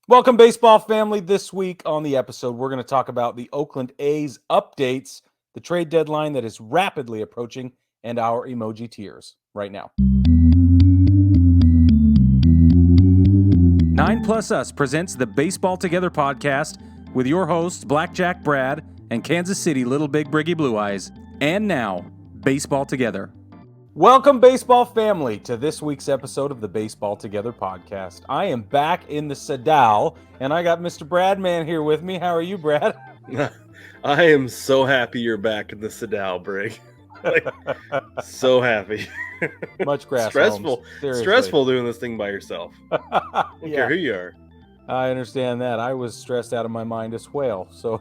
Welcome, baseball family. This week on the episode, we're going to talk about the Oakland A's updates, the trade deadline that is rapidly approaching, and our emoji tears right now. 9 Plus Us presents the Baseball Together podcast with your hosts, Blackjack Brad and Kansas City Little Big Briggy Blue Eyes. And now, Baseball Together. Welcome, baseball family, to this week's episode of the Baseball Together podcast. I am back in the Sadal, and I got Mr. Bradman here with me. How are you, Brad? I am so happy you're back in the Sadal, Brig. So happy. Much grass. Stressful doing this thing by yourself. I don't care who you are. I understand that. I was stressed out of my mind as well, so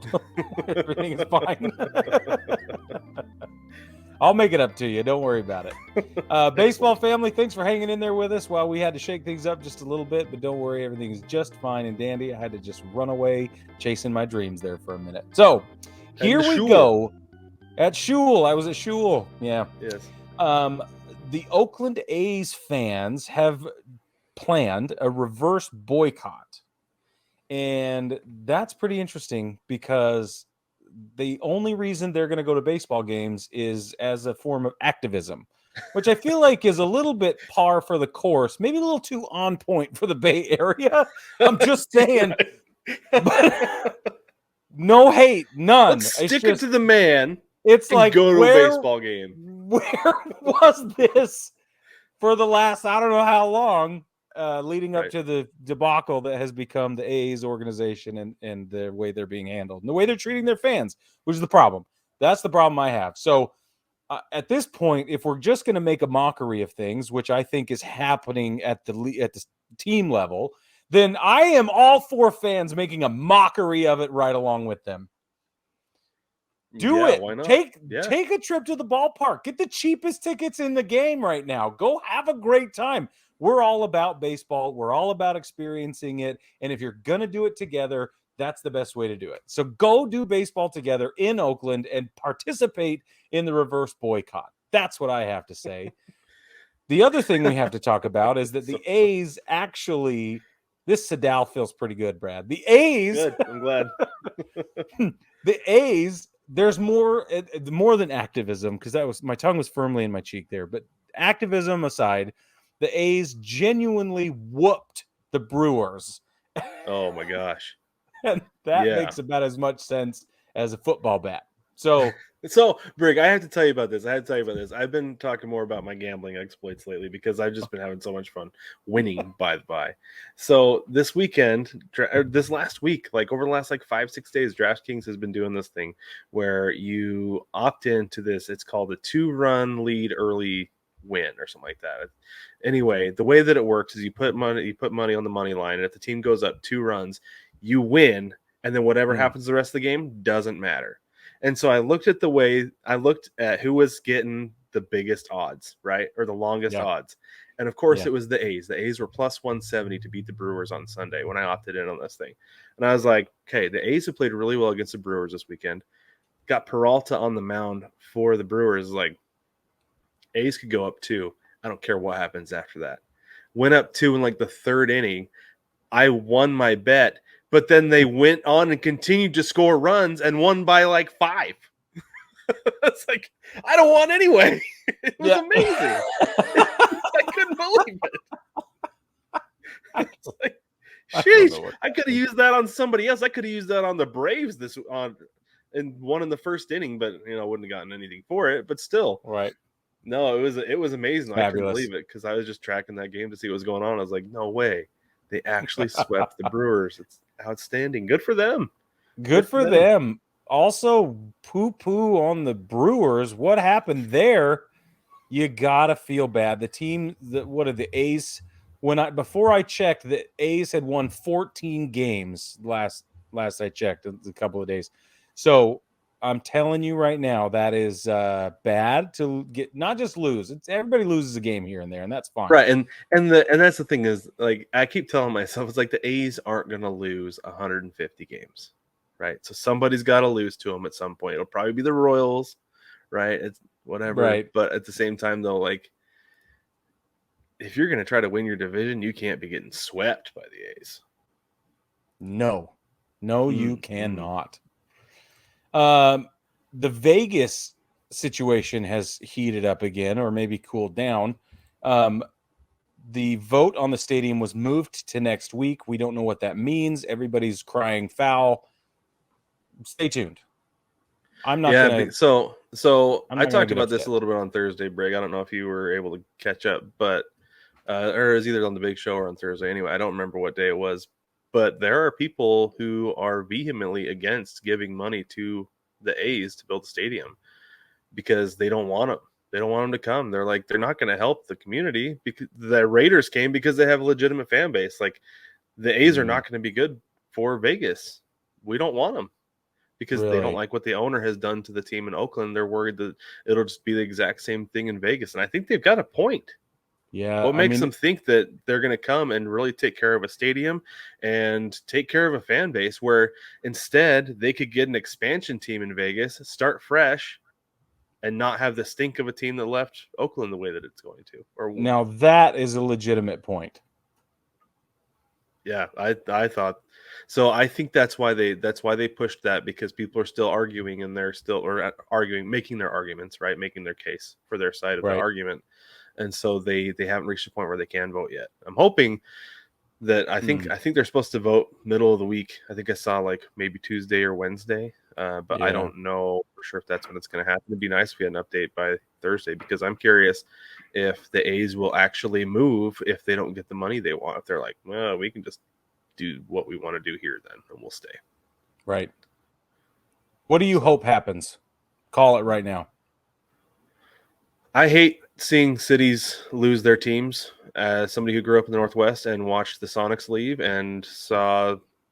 everything is fine. I'll make it up to you. Don't worry about it. Baseball family, thanks for hanging in there with us while we had to shake things up just a little bit, but don't worry, everything is just fine and dandy. I had to just run away chasing my dreams there for a minute. So here we go. At Shul. I was at Shul. Yeah. Yes. The Oakland A's fans have planned a reverse boycott. And that's pretty interesting because the only reason they're going to go to baseball games is as a form of activism, which I feel like is a little bit par for the course, maybe a little too on point for the Bay Area. I'm just saying. But no hate, none. Let's stick it to the man. It's like, go to a baseball game. Where was this for the last, I don't know how long, leading up to the debacle that has become the A's organization and the way they're being handled and the way they're treating their fans, which is the problem. That's the problem I have. So at this point, if we're just going to make a mockery of things, which I think is happening at the team level, then I am all for fans making a mockery of it right along with them. Do it. Why not? Take a trip to the ballpark. Get the cheapest tickets in the game right now. Go have a great time. We're all about baseball. We're all about experiencing it. And if you're going to do it together, that's the best way to do it. So go do baseball together in Oakland and participate in the reverse boycott. That's what I have to say. The other thing we have to talk about is that the A's actually, this Sadal feels pretty good, Brad. The A's. Good. I'm glad. The A's, there's more than activism, because my tongue was firmly in my cheek there. But activism aside, the A's genuinely whooped the Brewers. Oh my gosh. And that makes about as much sense as a football bat. So Brig, I have to tell you about this. I've been talking more about my gambling exploits lately because I've just been having so much fun winning, by the by. So this weekend, this last week, like over the last 5-6 days, DraftKings has been doing this thing where you opt into this. It's called a 2-run lead early win or something like that. Anyway, the way that it works is you put money on the money line, and if the team goes up 2 runs, you win, and then whatever happens the rest of the game doesn't matter. And so I looked at who was getting the biggest odds, right? Or the longest odds. And of course it was the A's. The A's were plus 170 to beat the Brewers on Sunday when I opted in on this thing. And I was like, okay, the A's have played really well against the Brewers this weekend. Got Peralta on the mound for the Brewers. Like, A's could go up 2. I don't care what happens after that. Went up 2 in the third inning. I won my bet. But then they went on and continued to score runs and won by 5. It's like, I don't want anyway. It was amazing. I couldn't believe it. It's like, sheesh, I could have used that on somebody else. I could have used that on the Braves and won in the first inning, but I wouldn't have gotten anything for it. But still, right. No, it was amazing. Fabulous. I couldn't believe it because I was just tracking that game to see what was going on. I was like, no way. They actually swept the Brewers. It's outstanding. Good for them. Good for them. Also, poo-poo on the Brewers. What happened there? You got to feel bad. The team, what are the A's? Before I checked, the A's had won 14 games last I checked, a couple of days. So I'm telling you right now, that is bad to get, not just lose. Everybody loses a game here and there, and that's fine. Right, and that's the thing is, I keep telling myself, it's like the A's aren't going to lose 150 games, right? So somebody's got to lose to them at some point. It'll probably be the Royals, right? It's whatever. Right. But at the same time, though, if you're going to try to win your division, you can't be getting swept by the A's. No, you Mm. cannot. The Vegas situation has heated up again, or maybe cooled down. The vote on the stadium was moved to next week. We don't know what that means. Everybody's crying foul. Stay tuned. I'm not Yeah, gonna. so I'm I not gonna talked get about this upset. a little bit on Thursday, Brig. I don't know if you were able to catch up, but or it was either on the big show or on Thursday. Anyway, I don't remember what day it was, but there are people who are vehemently against giving money to the A's to build a stadium because they don't want them. They don't want them to come. They're like, they're not going to help the community because the Raiders came because they have a legitimate fan base. Like, the A's are not going to be good for Vegas. We don't want them because they don't Really? like what the owner has done to the team in Oakland. They're worried that it'll just be the exact same thing in Vegas. And I think they've got a point. Yeah. What I makes mean, them think that they're going to come and really take care of a stadium and take care of a fan base where instead they could get an expansion team in Vegas, start fresh, and not have the stink of a team that left Oakland the way that it's going to? Or now that is a legitimate point. yeah, I thought so. I think that's why they pushed that, because people are still arguing and they're still arguing, making their arguments, right, making their case for their side of the Right. argument, and so they haven't reached a point where they can vote yet. I'm hoping that I think they're supposed to vote middle of the week. I think I saw like maybe Tuesday or Wednesday, but I Yeah. don't know for sure if that's when it's going to happen. It'd be nice if we had an update by Thursday, because I'm curious if the A's will actually move if they don't get the money they want. If they're like, well, we can just do what we want to do here, then, and we'll stay. Right. What do you hope happens? Call it right now. I hate seeing cities lose their teams. As somebody who grew up in the Northwest and watched the Sonics leave and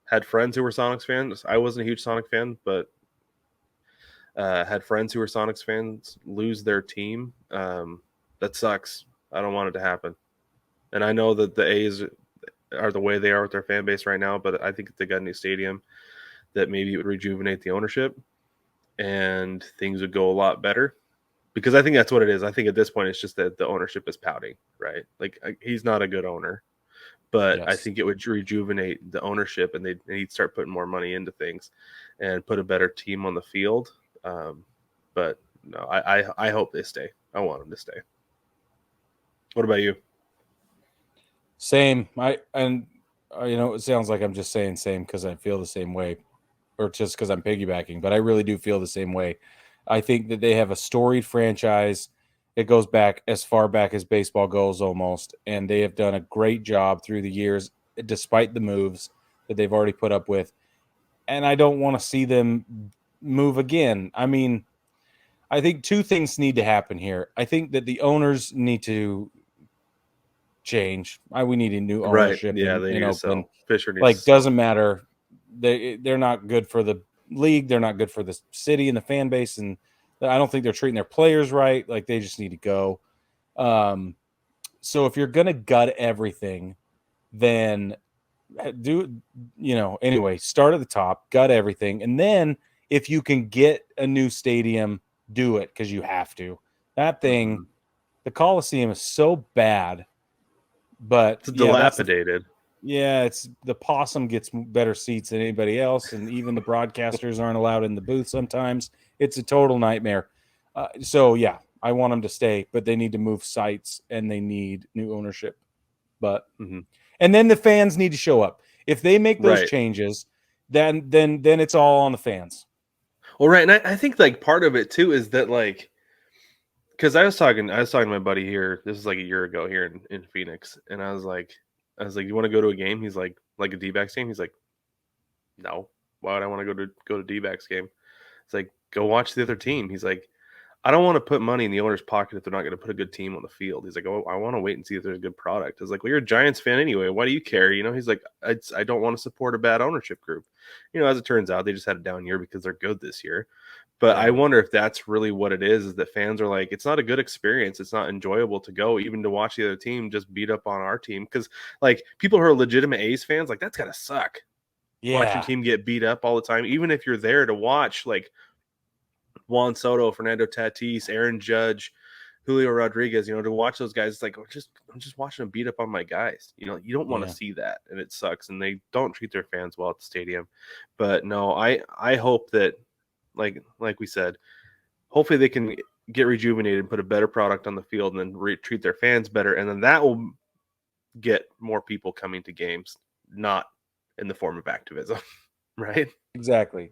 had friends who were Sonics fans. I wasn't a huge Sonic fan, but had friends who were Sonics fans lose their team. That sucks. I don't want it to happen. And I know that the A's are the way they are with their fan base right now, but I think if they got a new stadium, that maybe it would rejuvenate the ownership and things would go a lot better. Because I think that's what it is. I think at this point it's just that the ownership is pouting, right? Like, he's not a good owner, but I Yes. think it would rejuvenate the ownership, and they'd start putting more money into things and put a better team on the field. But no, I hope they stay. I want them to stay. What about you? Same. It sounds like I'm just saying same because I feel the same way, or just because I'm piggybacking, but I really do feel the same way. I think that they have a storied franchise. It goes back as far back as baseball goes almost, and they have done a great job through the years, despite the moves that they've already put up with. And I don't want to see them move again. I mean, I think two things need to happen here. I think that the owners need to change. We need a new Right. ownership Yeah, they in need to Oakland. sell. Fisher needs to Like, sell. doesn't matter. They're not good for the league. They're not good for the city and the fan base, and I don't think they're treating their players right. Like, they just need to go. So if you're gonna gut everything, then anyway, start at the top, gut everything, and then if you can get a new stadium, do it, because you have to. That thing, Mhm. the Coliseum is so bad, but It's yeah, dilapidated. it's the possum gets better seats than anybody else, and even the broadcasters aren't allowed in the booth sometimes. It's a total nightmare. So yeah, I want them to stay, but they need to move sites and they need new ownership. But Hmm. and then the fans need to show up. If they make those Right. changes, then it's all on the fans. Well, right, and I think like part of it too is that, like, because I was talking to my buddy here. This is like a year ago here in Phoenix, and I was like, you want to go to a game? He's like a D-backs game. He's like, no. Why would I want to go to D-backs game? It's like, go watch the other team. He's like, I don't want to put money in the owner's pocket if they're not going to put a good team on the field. He's like, oh, I want to wait and see if there's a good product. I was like, well, you're a Giants fan anyway. Why do you care? He's like, I don't want to support a bad ownership group. As it turns out, they just had a down year because they're good this year. But I Yeah. wonder if that's really what it is that fans are like, it's not a good experience. It's not enjoyable to go, even to watch the other team just beat up on our team. Because, like, people who are legitimate A's fans, like, that's got to suck. Watching Yeah. team get beat up all the time, even if you're there to watch, like, Juan Soto, Fernando Tatis, Aaron Judge, Julio Rodriguez, to watch those guys, it's like, I'm just watching them beat up on my guys. You don't want to see that, and it sucks. And they don't treat their fans well at the stadium. But no, I hope that, like we said, hopefully they can get rejuvenated and put a better product on the field, and then treat their fans better, and then that will get more people coming to games, not in the form of activism, right? Exactly.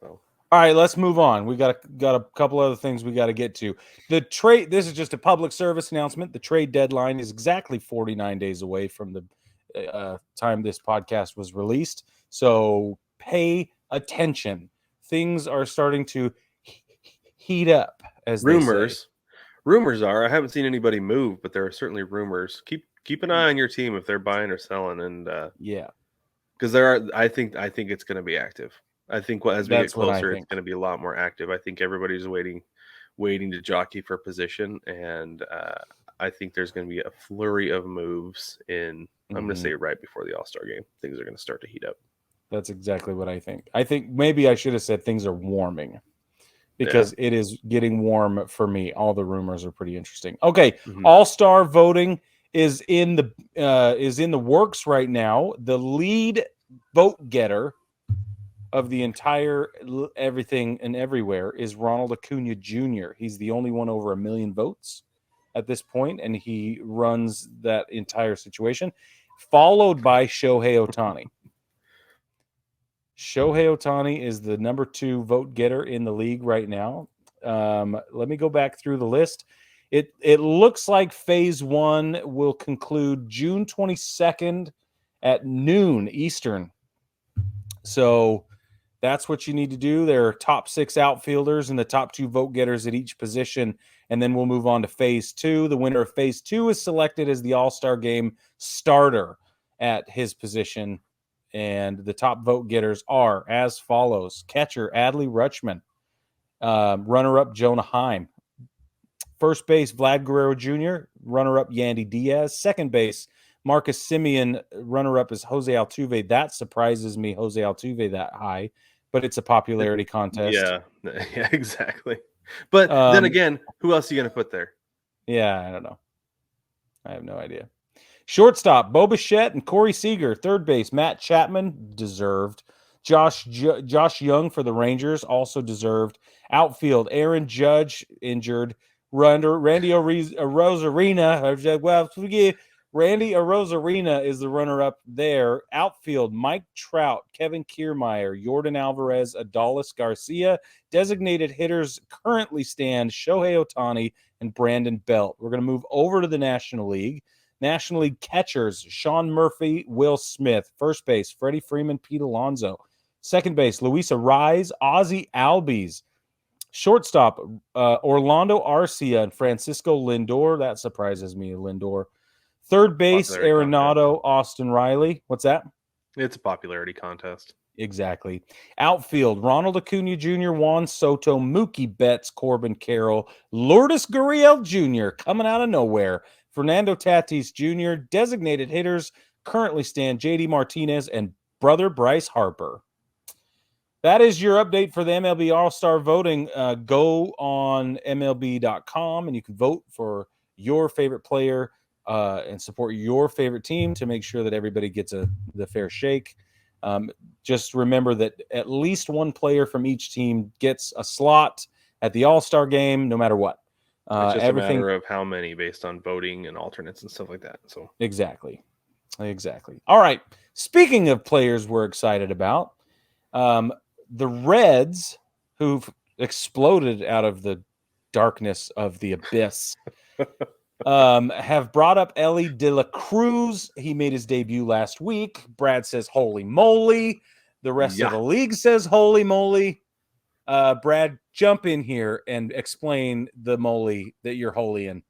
So. All right, let's move on. We got a couple other things we got to get to. The trade. This is just a public service announcement. The trade deadline is exactly 49 days away from the time this podcast was released. So pay attention. Things are starting to heat up, as Rumors. they say. Rumors are, I haven't seen anybody move, but there are certainly rumors. Keep an eye on your team if they're buying or selling, and Yeah, because there are. I think it's going to be active. I think as we get closer, it's going to be a lot more active. I think everybody's waiting to jockey for position, and I think there's going to be a flurry of moves in. I'm going to say right before the All-Star game, things are going to start to heat up. That's exactly what I think. I think maybe I should have said things are warming, because it is getting warm for me. All the rumors are pretty interesting. Okay, All-Star voting is in the works right now. The lead vote getter of the entire everything and everywhere is Ronald Acuna Jr. He's the only one over 1 million votes at this point, and he runs that entire situation, followed by Shohei Ohtani. Shohei Ohtani is the number 2 vote getter in the league right now. Let me go back through the list. It looks like phase 1 will conclude June 22nd at noon Eastern. So that's what you need to do. There are top 6 outfielders and the top 2 vote getters at each position, and then we'll move on to phase 2. The winner of phase 2 is selected as the All-Star Game starter at his position. And the top vote getters are as follows: catcher Adley Rutschman, runner-up Jonah Heim, first base Vlad Guerrero Jr., runner-up Yandy Diaz, second base Marcus Semien, runner-up is Jose Altuve. That surprises me, Jose Altuve that high, but it's a popularity contest. Yeah, exactly. But then again, who else are you going to put there? Yeah, I don't know. I have no idea. Shortstop, Bo Bichette and Corey Seager. Third base, Matt Chapman, deserved. Josh Young for the Rangers, also deserved. Outfield, Aaron Judge, injured. Randy Arozarena, Randy Arozarena is the runner-up there. Outfield, Mike Trout, Kevin Kiermaier, Jordan Alvarez, Adolis Garcia. Designated hitters currently stand Shohei Ohtani and Brandon Belt. We're going to move over to the National League. National League catchers, Sean Murphy, Will Smith. First base, Freddie Freeman, Pete Alonso. Second base, Luisa Rise, Ozzie Albies. Shortstop, Orlando Arcia and Francisco Lindor. That surprises me, Lindor. Third base, Arenado, Austin Riley. What's that? It's a popularity contest. Exactly. Outfield, Ronald Acuna Jr., Juan Soto, Mookie Betts, Corbin Carroll, Lourdes Gurriel Jr. coming out of nowhere. Fernando Tatis Jr. Designated hitters currently stand JD Martinez and brother Bryce Harper. That is your update for the MLB All-Star voting. Go on MLB.com and you can vote for your favorite player and support your favorite team to make sure that everybody gets the fair shake. Just remember that at least one player from each team gets a slot at the All-Star game, no matter what. It's just a matter of how many based on voting and alternates and stuff like that. So exactly. All right. Speaking of players we're excited about, the Reds, who've exploded out of the darkness of the abyss, have brought up Elly De La Cruz. He made his debut last week. Brad says, holy moly. The rest of the league says, holy moly. Brad, jump in here and explain the moly that you're holy in.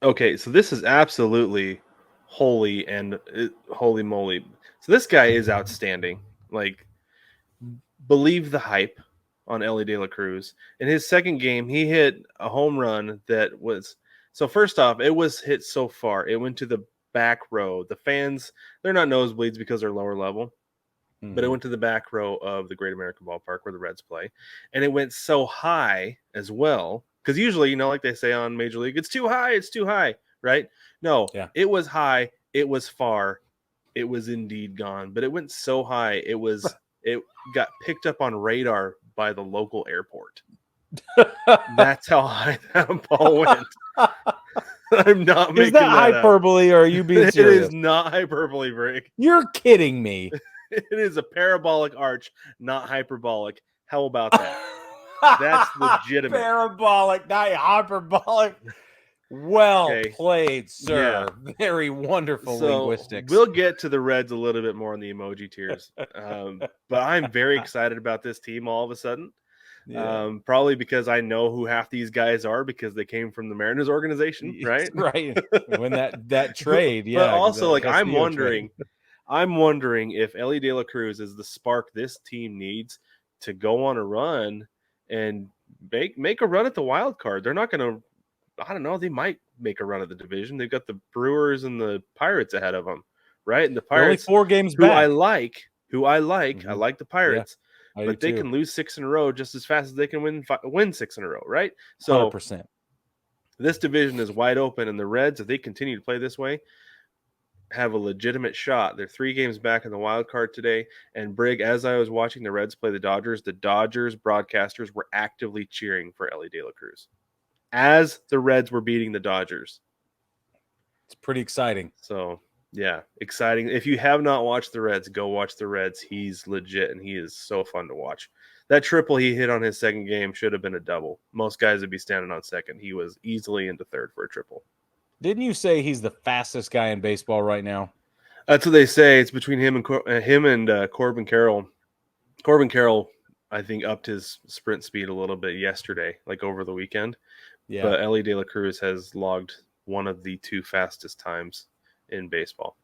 Okay, so this is absolutely holy and holy moly. So this guy is outstanding. Like, believe the hype on Elly De La Cruz. In his second game, he hit a home run that was... So first off, it was hit so far. It went to the back row. The fans, they're not nosebleeds because they're lower level. But it went to the back row of the Great American Ballpark where the Reds play. And it went so high as well, Because usually, like they say on Major League, it's too high, right? No, It was high, it was far, it was indeed gone, but it went so high, it got picked up on radar by the local airport. That's how high that ball went. I'm not making that hyperbole, or are you being serious? It is not hyperbole, Brig. You're kidding me. It is a parabolic arch, not hyperbolic. How about that? That's legitimate. Parabolic, not hyperbolic. Well played, sir. Yeah. Very wonderful linguistics. We'll get to the Reds a little bit more on the emoji tiers. But I'm very excited about this team all of a sudden. Yeah. Probably because I know who half these guys are because they came from the Mariners organization, right? Right. When that trade, yeah. But also, I'm wondering if Elly De La Cruz is the spark this team needs to go on a run and make a run at the wild card. They're not going to. I don't know. They might make a run at the division. They've got the Brewers and the Pirates ahead of them, right? And the Pirates, only 4 games back. I like. Mm-hmm. I like the Pirates, but they can lose 6 in a row just as fast as they can win 6 in a row, right? So 100%. This division is wide open, and the Reds, if they continue to play this way, have a legitimate shot. They're 3 games back in the wild card today. And Brig, as I was watching the Reds play the Dodgers broadcasters were actively cheering for Elly De La Cruz as the Reds were beating the Dodgers. It's pretty exciting. So, yeah, exciting. If you have not watched the Reds, go watch the Reds. He's legit, and he is so fun to watch. That triple he hit on his second game should have been a double. Most guys would be standing on second. He was easily into third for a triple. Didn't you say he's the fastest guy in baseball right now? That's what they say. It's between him and Corbin Carroll. Corbin Carroll, I think, upped his sprint speed a little bit yesterday, like over the weekend. Yeah. But Elly De La Cruz has logged one of the 2 fastest times in baseball,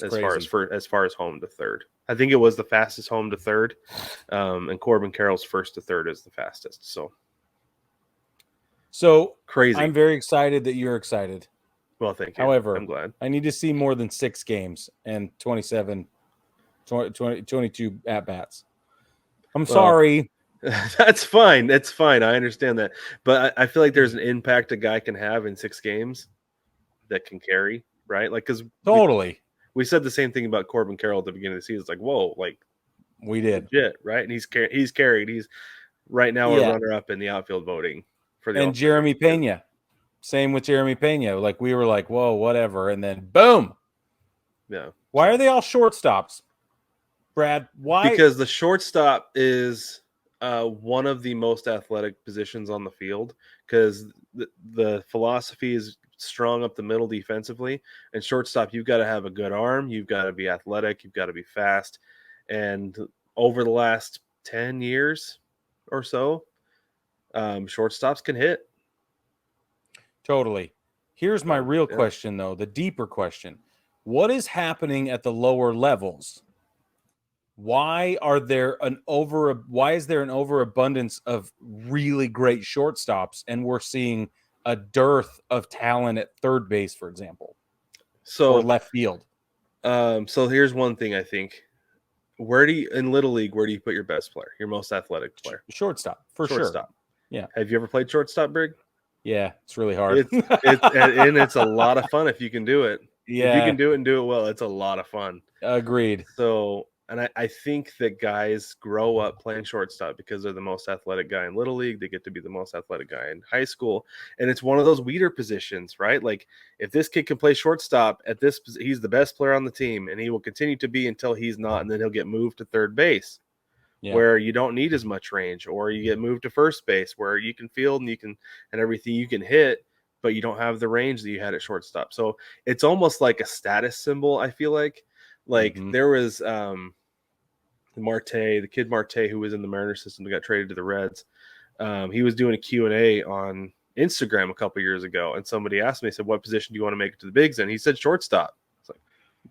as far as home to third. I think it was the fastest home to third, and Corbin Carroll's first to third is the fastest. So crazy. I'm very excited that you're excited. Well, thank you. However, I'm glad. I need to see more than 6 games and 22 at-bats. I'm sorry. That's fine. That's fine. I understand that. But I feel like there's an impact a guy can have in 6 games that can carry, right? Like, because totally. We said the same thing about Corbin Carroll at the beginning of the season. It's like, whoa, like we did. Legit, right? And he's carried. He's right now a runner-up in the outfield voting for the. And Jeremy Pena. Same with Jeremy Pena. Like, we were like, whoa, whatever. And then boom. Yeah. Why are they all shortstops, Brad? Why? Because the shortstop is one of the most athletic positions on the field, because the philosophy is strong up the middle defensively, and shortstop, you've got to have a good arm, you've got to be athletic, you've got to be fast. And over the last 10 years or so, shortstops can hit. Totally. Here's my real question, though, the deeper question. What is happening at the lower levels? Why is there an overabundance of really great shortstops, and we're seeing a dearth of talent at third base, for example, or left field? So here's one thing I think. In Little League, where do you put your best player, your most athletic player? Shortstop, for sure. Yeah. Have you ever played shortstop, Brig? Yeah, it's really hard. It's a lot of fun if you can do it. Yeah. If you can do it and do it well, it's a lot of fun. Agreed. So, and I think that guys grow up playing shortstop because they're the most athletic guy in Little League. They get to be the most athletic guy in high school. And it's one of those weeder positions, right? Like, if this kid can play shortstop at this, he's the best player on the team, and he will continue to be until he's not, and then he'll get moved to third base. Yeah. Where you don't need as much range, or you get moved to first base where you can field and everything you can hit, but you don't have the range that you had at shortstop. So it's almost like a status symbol. I feel like there was the kid Marte, who was in the Mariners system that got traded to the Reds. He was doing a Q&A on Instagram a couple years ago, and somebody asked me, said, "What position do you want to make it to the bigs in?" He said shortstop. It's like,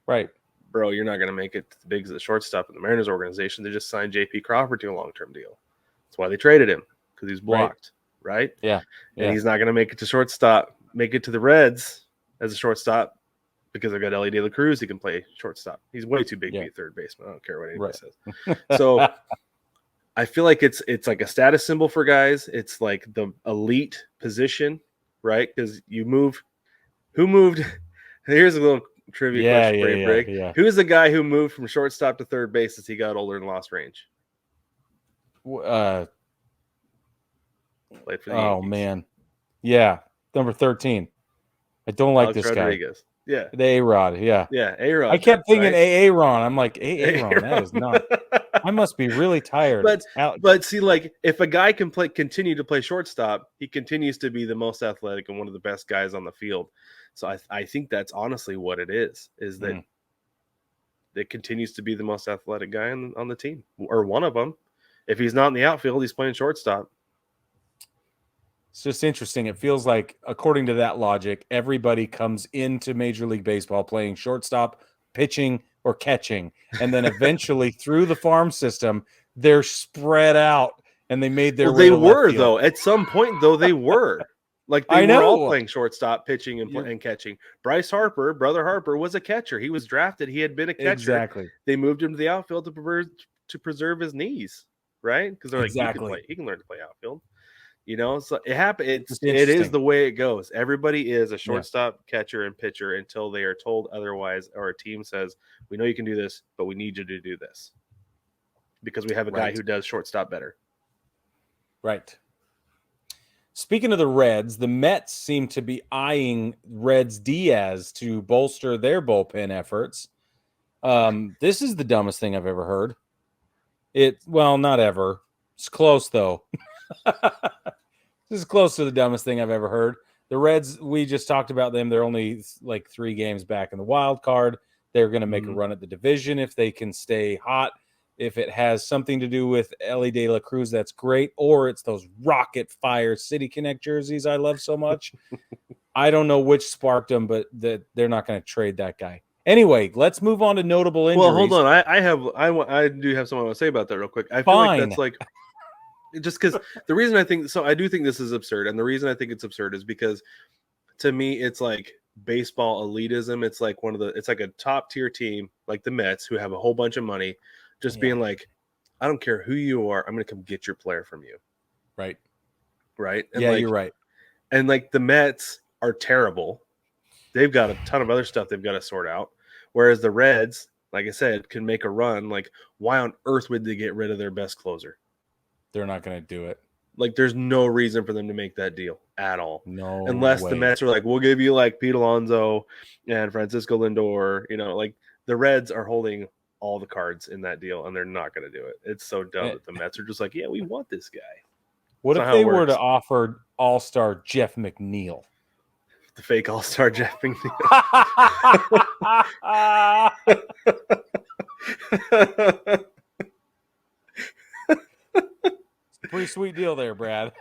right. Bro, you're not going to make it to the bigs at the shortstop in the Mariners organization. They just signed J.P. Crawford to a long-term deal. That's why they traded him, because he's blocked, right? Yeah. And he's not going to make it to shortstop, make it to the Reds as a shortstop, because they've got Elly De La Cruz. He can play shortstop. He's way too big to be a third baseman. I don't care what anybody says. So I feel like it's like a status symbol for guys. It's like the elite position, right? Because you move. Who moved? Here's a little trivia question for you, Brig. Yeah. Who is the guy who moved from shortstop to third base as he got older and lost range? Played for the oh Yankees. man, yeah, number 13. I don't like Alex this Rodriguez. guy. Yeah, the A-Rod. Yeah, A-Rod. I kept thinking right? Aaron. I'm like Aaron. That is not. I must be really tired. But see, like if a guy can continue to play shortstop, he continues to be the most athletic and one of the best guys on the field. So I think that's honestly what it is that it continues to be the most athletic guy on the team, or one of them. If he's not in the outfield, he's playing shortstop. It's just interesting. It feels like, according to that logic, everybody comes into Major League Baseball playing shortstop, pitching, or catching. And then eventually through the farm system, they're spread out and they made their way. They were, though. At some point, though, they were. Like they were all playing shortstop, pitching, and catching. Bryce Harper, brother Harper, was a catcher. He was drafted. He had been a catcher. Exactly. They moved him to the outfield to preserve his knees, right? Because they're like, he can learn to play outfield. You know, so it happened. It is the way it goes. Everybody is a shortstop, catcher, and pitcher until they are told otherwise, or a team says, "We know you can do this, but we need you to do this because we have a guy who does shortstop better." Right. Speaking of the Reds, the Mets seem to be eyeing Reds Diaz to bolster their bullpen efforts. This is the dumbest thing I've ever heard. Well, not ever. It's close, though. This is close to the dumbest thing I've ever heard. The Reds, we just talked about them. They're only like 3 games back in the wild card. They're going to make a run at the division if they can stay hot. If it has something to do with Elly De La Cruz, that's great. Or it's those Rocket Fire City Connect jerseys I love so much. I don't know which sparked them, but they're not going to trade that guy. Anyway, let's move on to notable injuries. Well, hold on. I do have something I want to say about that real quick. I feel like that's like just because the reason I do think this is absurd, and the reason I think it's absurd is because to me it's like baseball elitism. It's like it's like a top tier team like the Mets who have a whole bunch of money, just being like, I don't care who you are, I'm going to come get your player from you. Right. And you're right. And like the Mets are terrible. They've got a ton of other stuff they've got to sort out. Whereas the Reds, like I said, can make a run. Like, why on earth would they get rid of their best closer? They're not going to do it. Like, there's no reason for them to make that deal at all. No, unless the Mets are like, we'll give you like Pete Alonso and Francisco Lindor. You know, like the Reds are holding all the cards in that deal, and they're not going to do it. It's so dumb that the Mets are just like, yeah, we want this guy. What if they were to offer All-Star Jeff McNeil? The fake All-Star Jeff McNeil. Pretty sweet deal there, Brad.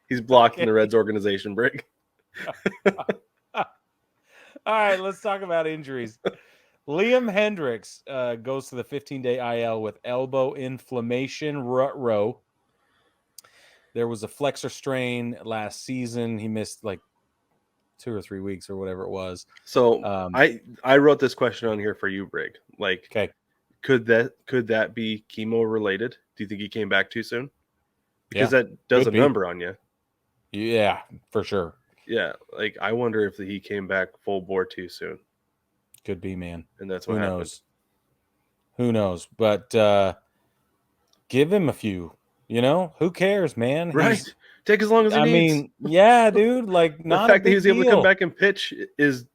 He's blocking the Reds organization, Brig. All right, let's talk about injuries. Liam Hendriks goes to the 15-day IL with elbow inflammation. Row. There was a flexor strain last season. He missed like 2 or 3 weeks or whatever it was. So I wrote this question on here for you, Brig. Like, okay, could that be chemo related? Do you think he came back too soon? Because that does a number on you. Yeah, for sure. Yeah, like I wonder if he came back full bore too soon. Could be, man. And that's what happened. Who knows? But give him a few. You know, who cares, man? Right. Take as long as he needs. I mean, yeah, dude. Like, not the fact that he was able to come back and pitch is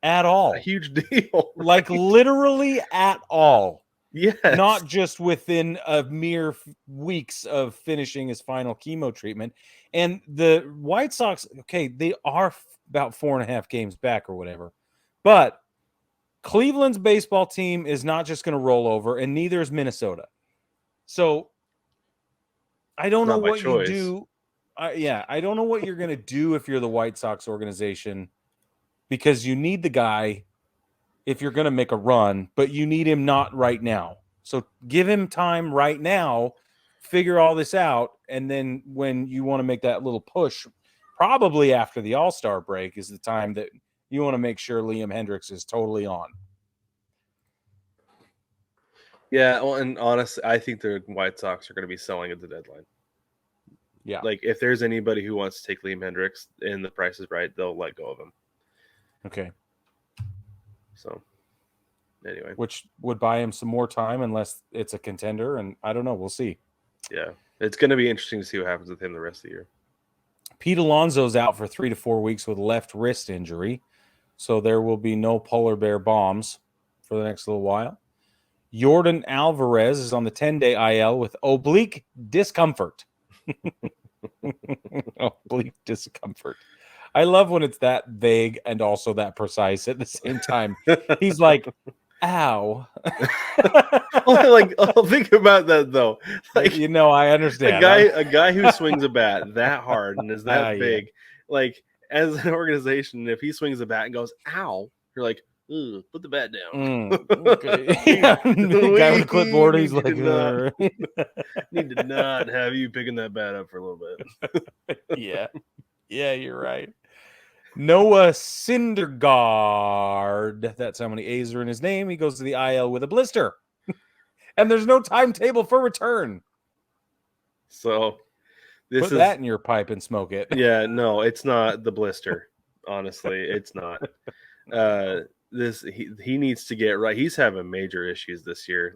at all a huge deal. Like literally at all. Yes. Not just within a mere weeks of finishing his final chemo treatment. And the White Sox, okay, they are about 4.5 games back or whatever. But Cleveland's baseball team is not just going to roll over, and neither is Minnesota. So I don't know what you do. I don't know what you're going to do if you're the White Sox organization, because you need the guy if you're going to make a run, but you need him not right now. So give him time right now, figure all this out, and then when you want to make that little push, probably after the All-Star break is the time that you want to make sure Liam Hendriks is totally on. Yeah, well, and honestly, I think the White Sox are going to be selling at the deadline. Yeah. Like, if there's anybody who wants to take Liam Hendricks and the price is right, they'll let go of him. Okay. So, anyway. Which would buy him some more time unless it's a contender. And I don't know. We'll see. Yeah. It's going to be interesting to see what happens with him the rest of the year. Pete Alonso's out for 3 to 4 weeks with left wrist injury. So there will be no polar bear bombs for the next little while. Jordan Alvarez is on the 10-day IL with oblique discomfort. Oblique discomfort. I love when it's that vague and also that precise at the same time. He's like, ow. I'll think about that though. Like, I understand. A guy who swings a bat that hard and is that big, Yeah. like, as an organization, if he swings a bat and goes, ow, you're like, put the bat down. Okay. The guy with the clipboard, he's like, need to not have you picking that bat up for a little bit. Yeah, you're right. Noah Syndergaard, that's how many A's are in his name. He goes to the IL with a blister. And there's no timetable for return. So put that in your pipe and smoke it. Yeah, no, it's not the blister. Honestly, it's not. He needs to get right. He's having major issues this year,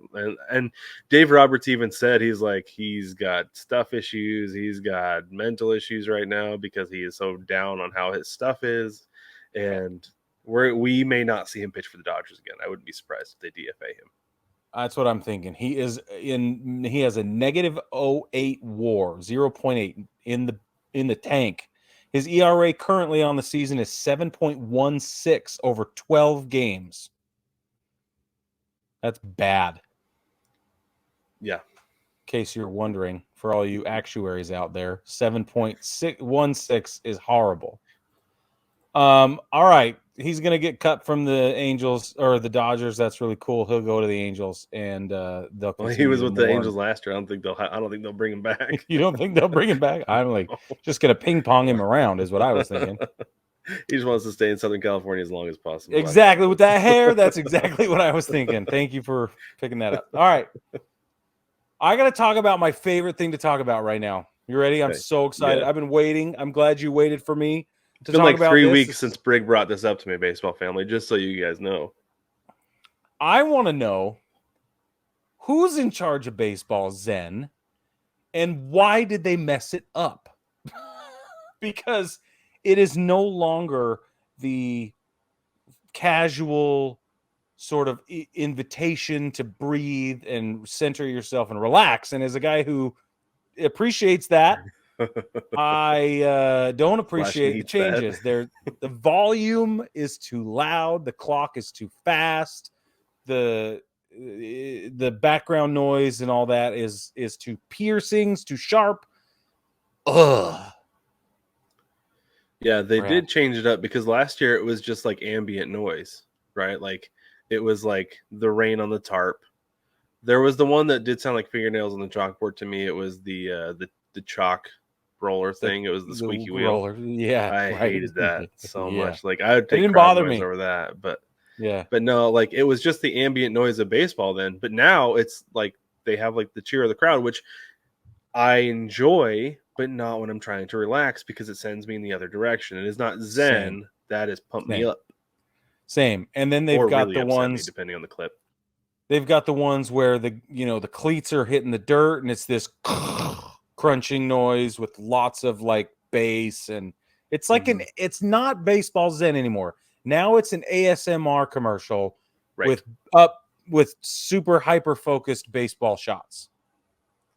and Dave Roberts even said he's got stuff issues. He's got mental issues right now because he is so down on how his stuff is, and we may not see him pitch for the Dodgers again. I wouldn't be surprised if they DFA him. That's what I'm thinking. He has a negative 0.8 WAR, 0.8 in the tank. His ERA currently on the season is 7.16 over 12 games. That's bad. Yeah. In case you're wondering, for all you actuaries out there, 7.16 is horrible. All right. He's going to get cut from the Angels or the Dodgers. That's really cool. He'll go to the Angels, and they'll. Well, he was with the Angels last year. I don't think they'll bring him back. You don't think they'll bring him back? I'm like, just going to ping pong him around is what I was thinking. He just wants to stay in Southern California as long as possible. Exactly. With that hair, that's exactly what I was thinking. Thank you for picking that up. All right. I got to talk about my favorite thing to talk about right now. You ready? I'm so excited. Yeah. I've been waiting. I'm glad you waited for me. It's been like 3 weeks since Brig brought this up to me, baseball family, just so you guys know. I want to know who's in charge of Baseball Zen and why did they mess it up? Because it is no longer the casual sort of invitation to breathe and center yourself and relax. And as a guy who appreciates that, I don't appreciate the changes. The volume is too loud. The clock is too fast. The background noise and all that is too piercing, too sharp. Ugh. Yeah, they did change it up because last year it was just like ambient noise, right? Like it was like the rain on the tarp. There was the one that did sound like fingernails on the chalkboard to me. It was the chalk roller thing. It was the squeaky wheel. Yeah, I hated that so much. Like I would take didn't bother me over that, but yeah, but no, like it was just the ambient noise of baseball then. But now it's like they have like the cheer of the crowd, which I enjoy, but not when I'm trying to relax because it sends me in the other direction. It is not Zen. That is pump me up. Same. And then they've got really the ones depending on the clip. They've got the ones where the cleats are hitting the dirt and it's this crunching noise with lots of like bass, and it's like it's not Baseball Zen anymore. Now it's an ASMR commercial with super hyper focused baseball shots.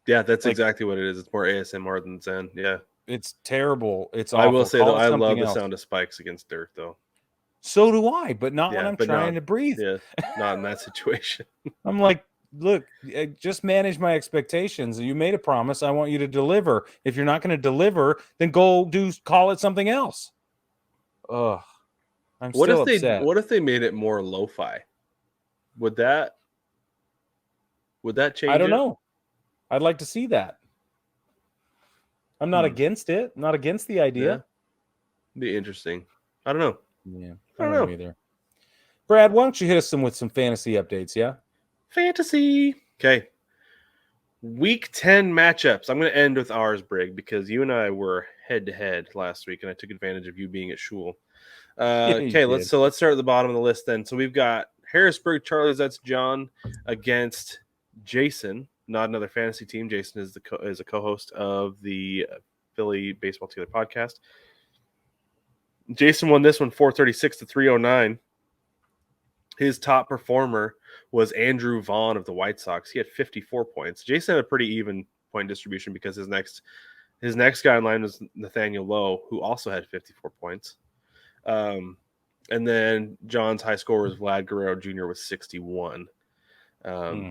Yeah, that's exactly what it is. It's more ASMR than Zen. Yeah, it's terrible. It's awful. I will say though, I love the sound of spikes against dirt though. So do I, but not when I'm trying to breathe. Yeah, not in that situation. I'm like, look, just manage my expectations. You made a promise. I want you to deliver. If you're not going to deliver, then call it something else. Ugh. I'm still upset. What if they made it more lo-fi? Would that change? I don't know. I'd like to see that. I'm not against it. I'm not against the idea. Yeah. Be interesting. I don't know. Yeah, I don't know either. Brad, why don't you hit us with some fantasy updates? Yeah, fantasy. Okay. Week 10 matchups. I'm going to end with ours, Brig, because you and I were head-to-head last week, and I took advantage of you being at Shul. Okay, let's start at the bottom of the list then. So we've got Harrisburg Charlies. That's John against Jason. Not another fantasy team. Jason is a co-host of the Philly Baseball Together podcast. Jason won this one 436 to 309. His top performer was Andrew Vaughn of the White Sox. He had 54 points. Jason had a pretty even point distribution because his next guy in line was Nathaniel Lowe, who also had 54 points. And then John's high score was Vlad Guerrero Jr. with 61.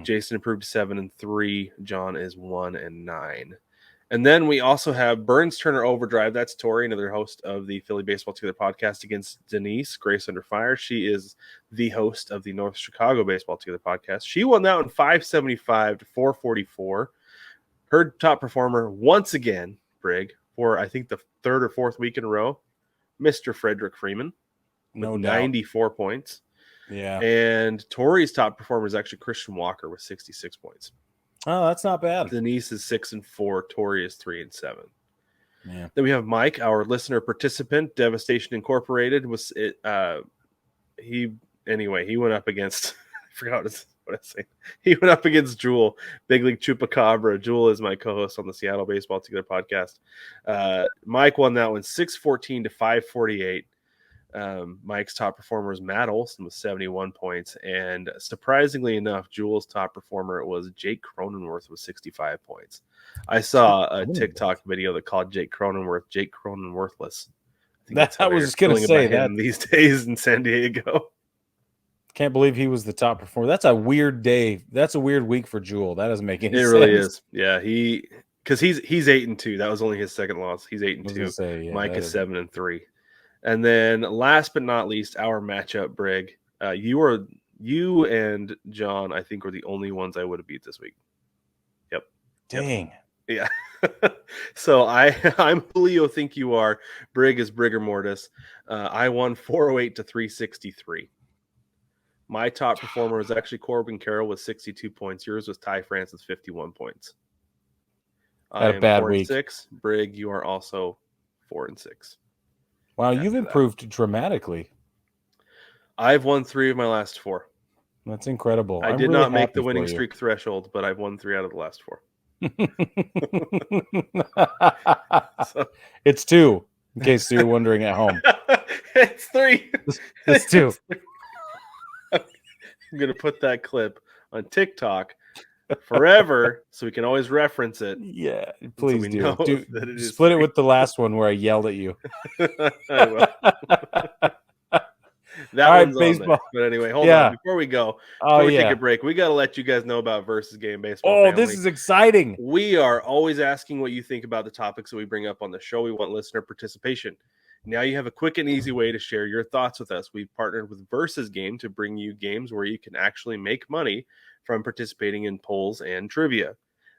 Jason improved to 7-3. John is 1-9. And then we also have Burns Turner Overdrive. That's Tori, another host of the Philly Baseball Together podcast, against Denise Grace Under Fire. She is the host of the North Chicago Baseball Together podcast. She won that one 575 to 444. Her top performer once again, Brig, for I think the third or fourth week in a row, Mr. Frederick Freeman with 94 points. Yeah. And Tori's top performer is actually Christian Walker with 66 points. Oh, that's not bad. Denise is 6-4. Tori is 3-7. Yeah. Then we have Mike, our listener participant. Devastation Incorporated was it. He went up against. I forgot what I say. He went up against Jewel, Big League Chupacabra. Jewel is my co-host on the Seattle Baseball Together podcast. Mike won that one 614 to 548. Mike's top performer was Matt Olson with 71 points, and surprisingly enough, Jewel's top performer was Jake Cronenworth with 65 points. I saw a TikTok video that called Jake Cronenworthless. I think that's how I was just going to say that these days in San Diego. Can't believe he was the top performer. That's a weird day. That's a weird week for Jewel. That doesn't make any sense. It really is. Yeah, because he's 8-2. That was only his second loss. He's 8-2. Yeah, Mike is 7-3. And then last but not least, our matchup, Brig. You and John, I think, were the only ones I would have beat this week. Yep. Dang. Yep. Yeah. So I'm Julio Think You Are. Brig is Brigger Mortis. I won 408 to 363. My top performer was actually Corbin Carroll with 62 points. Yours was Ty France with 51 points. Had a bad week. 4-6. Brig, you are also 4-6. Wow, you've improved dramatically. I've won 3 of my last 4. That's incredible. I did really not make the winning streak threshold, but I've won 3 out of the last 4. So. It's 2, in case you're wondering at home. It's 3. It's 2. I'm going to put that clip on TikTok forever so we can always reference it. Yeah, please do. Split it with the last one where I yelled at you. I will. That one's baseball. On there. But anyway, hold on. Before we go, we take a break, we got to let you guys know about Versus Game Baseball. Family. This is exciting. We are always asking what you think about the topics that we bring up on the show. We want listener participation. Now you have a quick and easy way to share your thoughts with us. We've partnered with Versus Game to bring you games where you can actually make money from participating in polls and trivia.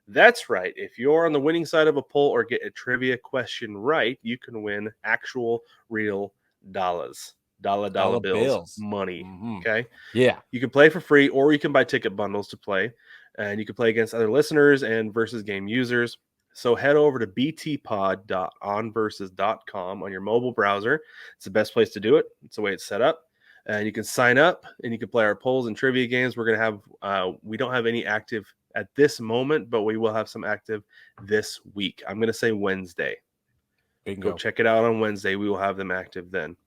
That's right. If you're on the winning side of a poll or get a trivia question right, you can win actual real dollars. Dollar bills. Money. Mm-hmm. Okay? Yeah. You can play for free, or you can buy ticket bundles to play. And you can play against other listeners and Versus Game users. So head over to btpod.onversus.com on your mobile browser. It's the best place to do it. It's the way it's set up. And you can sign up and you can play our polls and trivia games. We're going to have, we don't have any active at this moment, but we will have some active this week. I'm going to say Wednesday. Bingo. Go check it out on Wednesday. We will have them active then.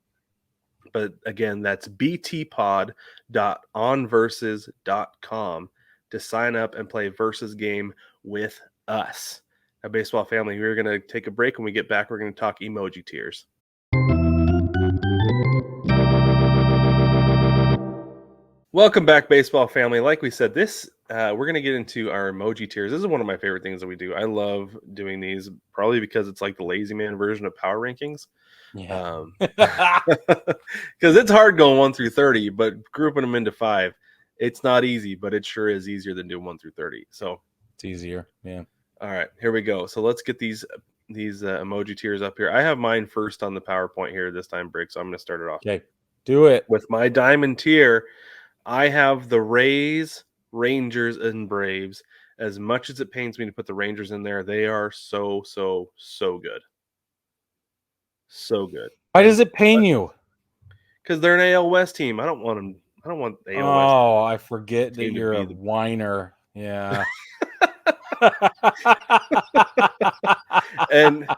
But again, that's btpod.onversus.com to sign up and play Versus Game with us. Now, baseball family, we're going to take a break. When we get back, we're going to talk emoji tiers. Welcome back, baseball family. Like we said, we're going to get into our emoji tiers. This is one of my favorite things that we do. I love doing these, probably because it's like the lazy man version of power rankings. Yeah. Because it's hard going 1 through 30, but grouping them into 5, it's not easy, but it sure is easier than doing 1 through 30. So it's easier. Yeah. All right, here we go. So let's get these emoji tiers up here. I have mine first on the PowerPoint here this time, Brig. So I'm going to start it off. Okay, do it. With my diamond tier, I have the Rays Rangers, and Braves. As much as it pains me to put the Rangers in there, they are so good. So good. Why does it pain you? Because they're an AL West team. I don't want them. I don't want the AL West Oh, I forget that team to you're be a the whiner. Yeah. and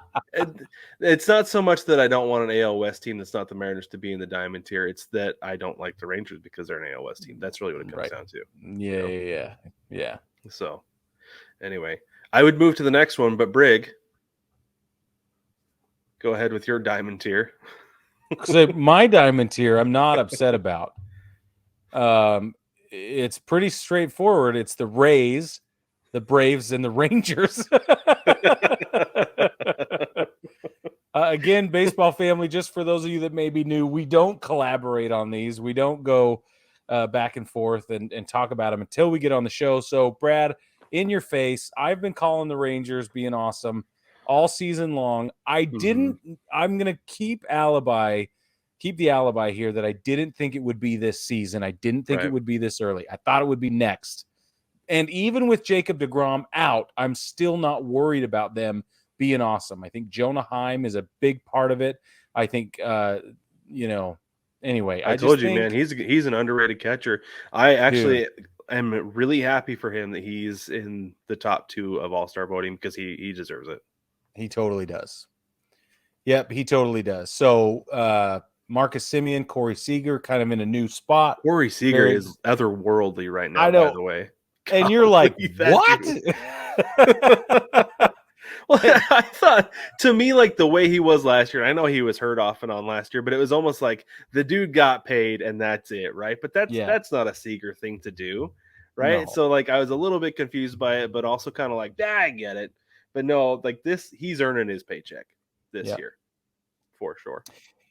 it's not so much that I don't want an AL West team that's not the Mariners to be in the diamond tier. It's that I don't like the Rangers because they're an AL West team. That's really what it comes Right. down to. Yeah. So, anyway, I would move to the next one, but Brig, go ahead with your diamond tier. So my diamond tier, I'm not upset about. It's pretty straightforward. It's the Rays, the Braves, and the Rangers. Again, baseball family, just for those of you that may be new, we don't collaborate on these. We don't go back and forth and talk about them until we get on the show. So, Brad, in your face, I've been calling the Rangers being awesome all season long. I'm going to keep the alibi here that I didn't think it would be this season. I didn't think it would be this early. I thought it would be next. And even with Jacob deGrom out, I'm still not worried about them being awesome. I think Jonah Heim is a big part of it. I think, anyway. I told you, man, he's an underrated catcher. I actually am really happy for him that he's in the top 2 of All-Star voting because he deserves it. He totally does. Yep, he totally does. So, Marcus Semien, Corey Seager, kind of in a new spot. Corey Seager is otherworldly right now, I know. by the way. And you're like, what? Well, I thought, to me, like the way he was last year, I know he was hurt off and on last year, but it was almost like the dude got paid and that's it, right? But that's not a Seager thing to do, right? No. So, like, I was a little bit confused by it, but also kind of like, I get it. But no, like he's earning his paycheck this year, for sure.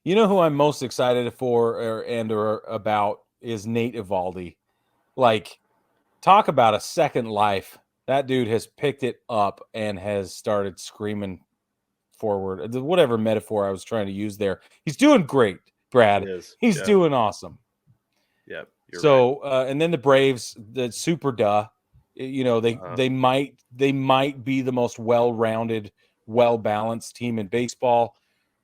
You know who I'm most excited for or about is Nate Eovaldi. Like, talk about a second life. That dude has picked it up and has started screaming forward. Whatever metaphor I was trying to use there. He's doing great, Brad. He's doing awesome. Yep. So, and then the Braves, the super duh. They might be the most well-rounded, well-balanced team in baseball.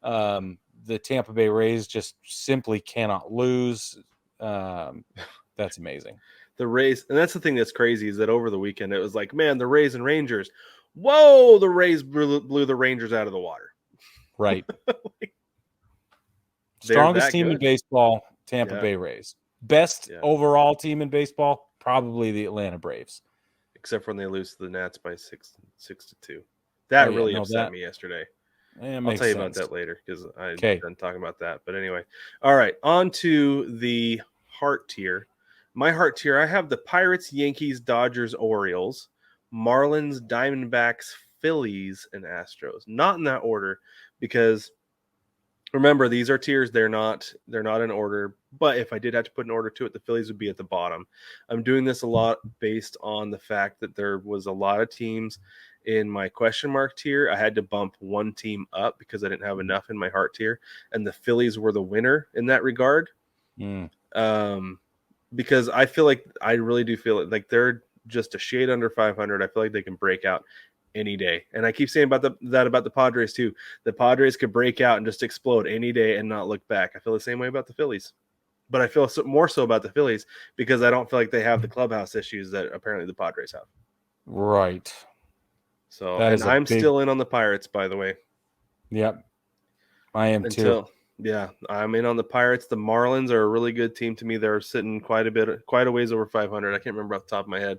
The Tampa Bay Rays just simply cannot lose. That's amazing. The Rays, and that's the thing that's crazy is that over the weekend it was like, man, the Rays and Rangers. Whoa, the Rays blew the Rangers out of the water. Right. Strongest team in baseball, Tampa Bay Rays. Best overall team in baseball, probably the Atlanta Braves. Except when they lose to the Nats by 6-2. That really upset me yesterday. I'll tell you about that later because I'm done talking about that. But anyway, all right, on to the heart tier. My heart tier, I have the Pirates, Yankees, Dodgers, Orioles, Marlins, Diamondbacks, Phillies, and Astros. Not in that order because remember, these are tiers. They're not in order. But if I did have to put an order to it, the Phillies would be at the bottom. I'm doing this a lot based on the fact that there was a lot of teams in my question mark tier. I had to bump one team up because I didn't have enough in my heart tier, and the Phillies were the winner in that regard. Because I really do feel like they're just a shade under 500. I feel like they can break out any day. And I keep saying about the Padres too. The Padres could break out and just explode any day and not look back. I feel the same way about the Phillies. But I feel more so about the Phillies because I don't feel like they have the clubhouse issues that apparently the Padres have. Right. So, and I'm still in on the Pirates, by the way. Yep. I am too. Yeah, I'm in on the Pirates. The Marlins are a really good team to me. They're sitting quite a ways over 500. I can't remember off the top of my head.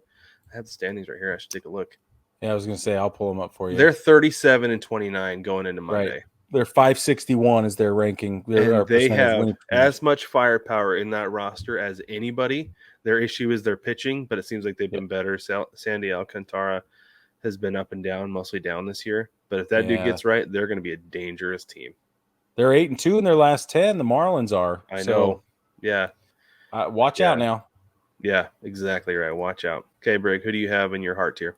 I have the standings right here. I should take a look. Yeah, I was going to say, I'll pull them up for you. They're 37-29 going into Monday. Right. They're 561 is their ranking. And they have as much firepower in that roster as anybody. Their issue is their pitching, but it seems like they've been better. Sandy Alcantara has been up and down, mostly down this year. But if that dude gets right, they're going to be a dangerous team. They're 8-2 in their last 10. The Marlins are. I know. Yeah. Watch out now. Yeah, exactly right. Watch out. Okay, Brig, who do you have in your heart tier?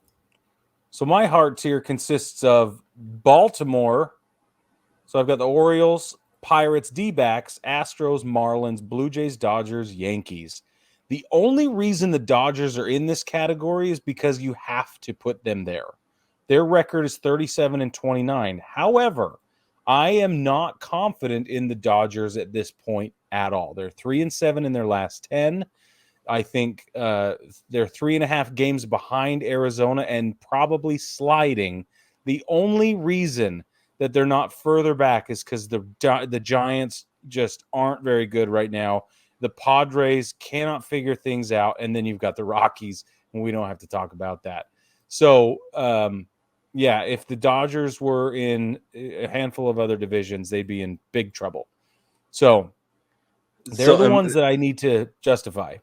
So my heart tier consists of Baltimore. So I've got the Orioles, Pirates, D-backs, Astros, Marlins, Blue Jays, Dodgers, Yankees. The only reason the Dodgers are in this category is because you have to put them there. Their record is 37-29. However, I am not confident in the Dodgers at this point at all. They're 3-7 in their last 10. I think they're 3.5 games behind Arizona and probably sliding. The only reason that they're not further back is because the Giants just aren't very good right now. The Padres cannot figure things out, and then you've got the Rockies, and we don't have to talk about that. So, yeah, if the Dodgers were in a handful of other divisions, they'd be in big trouble. So they're the ones that I need to justify.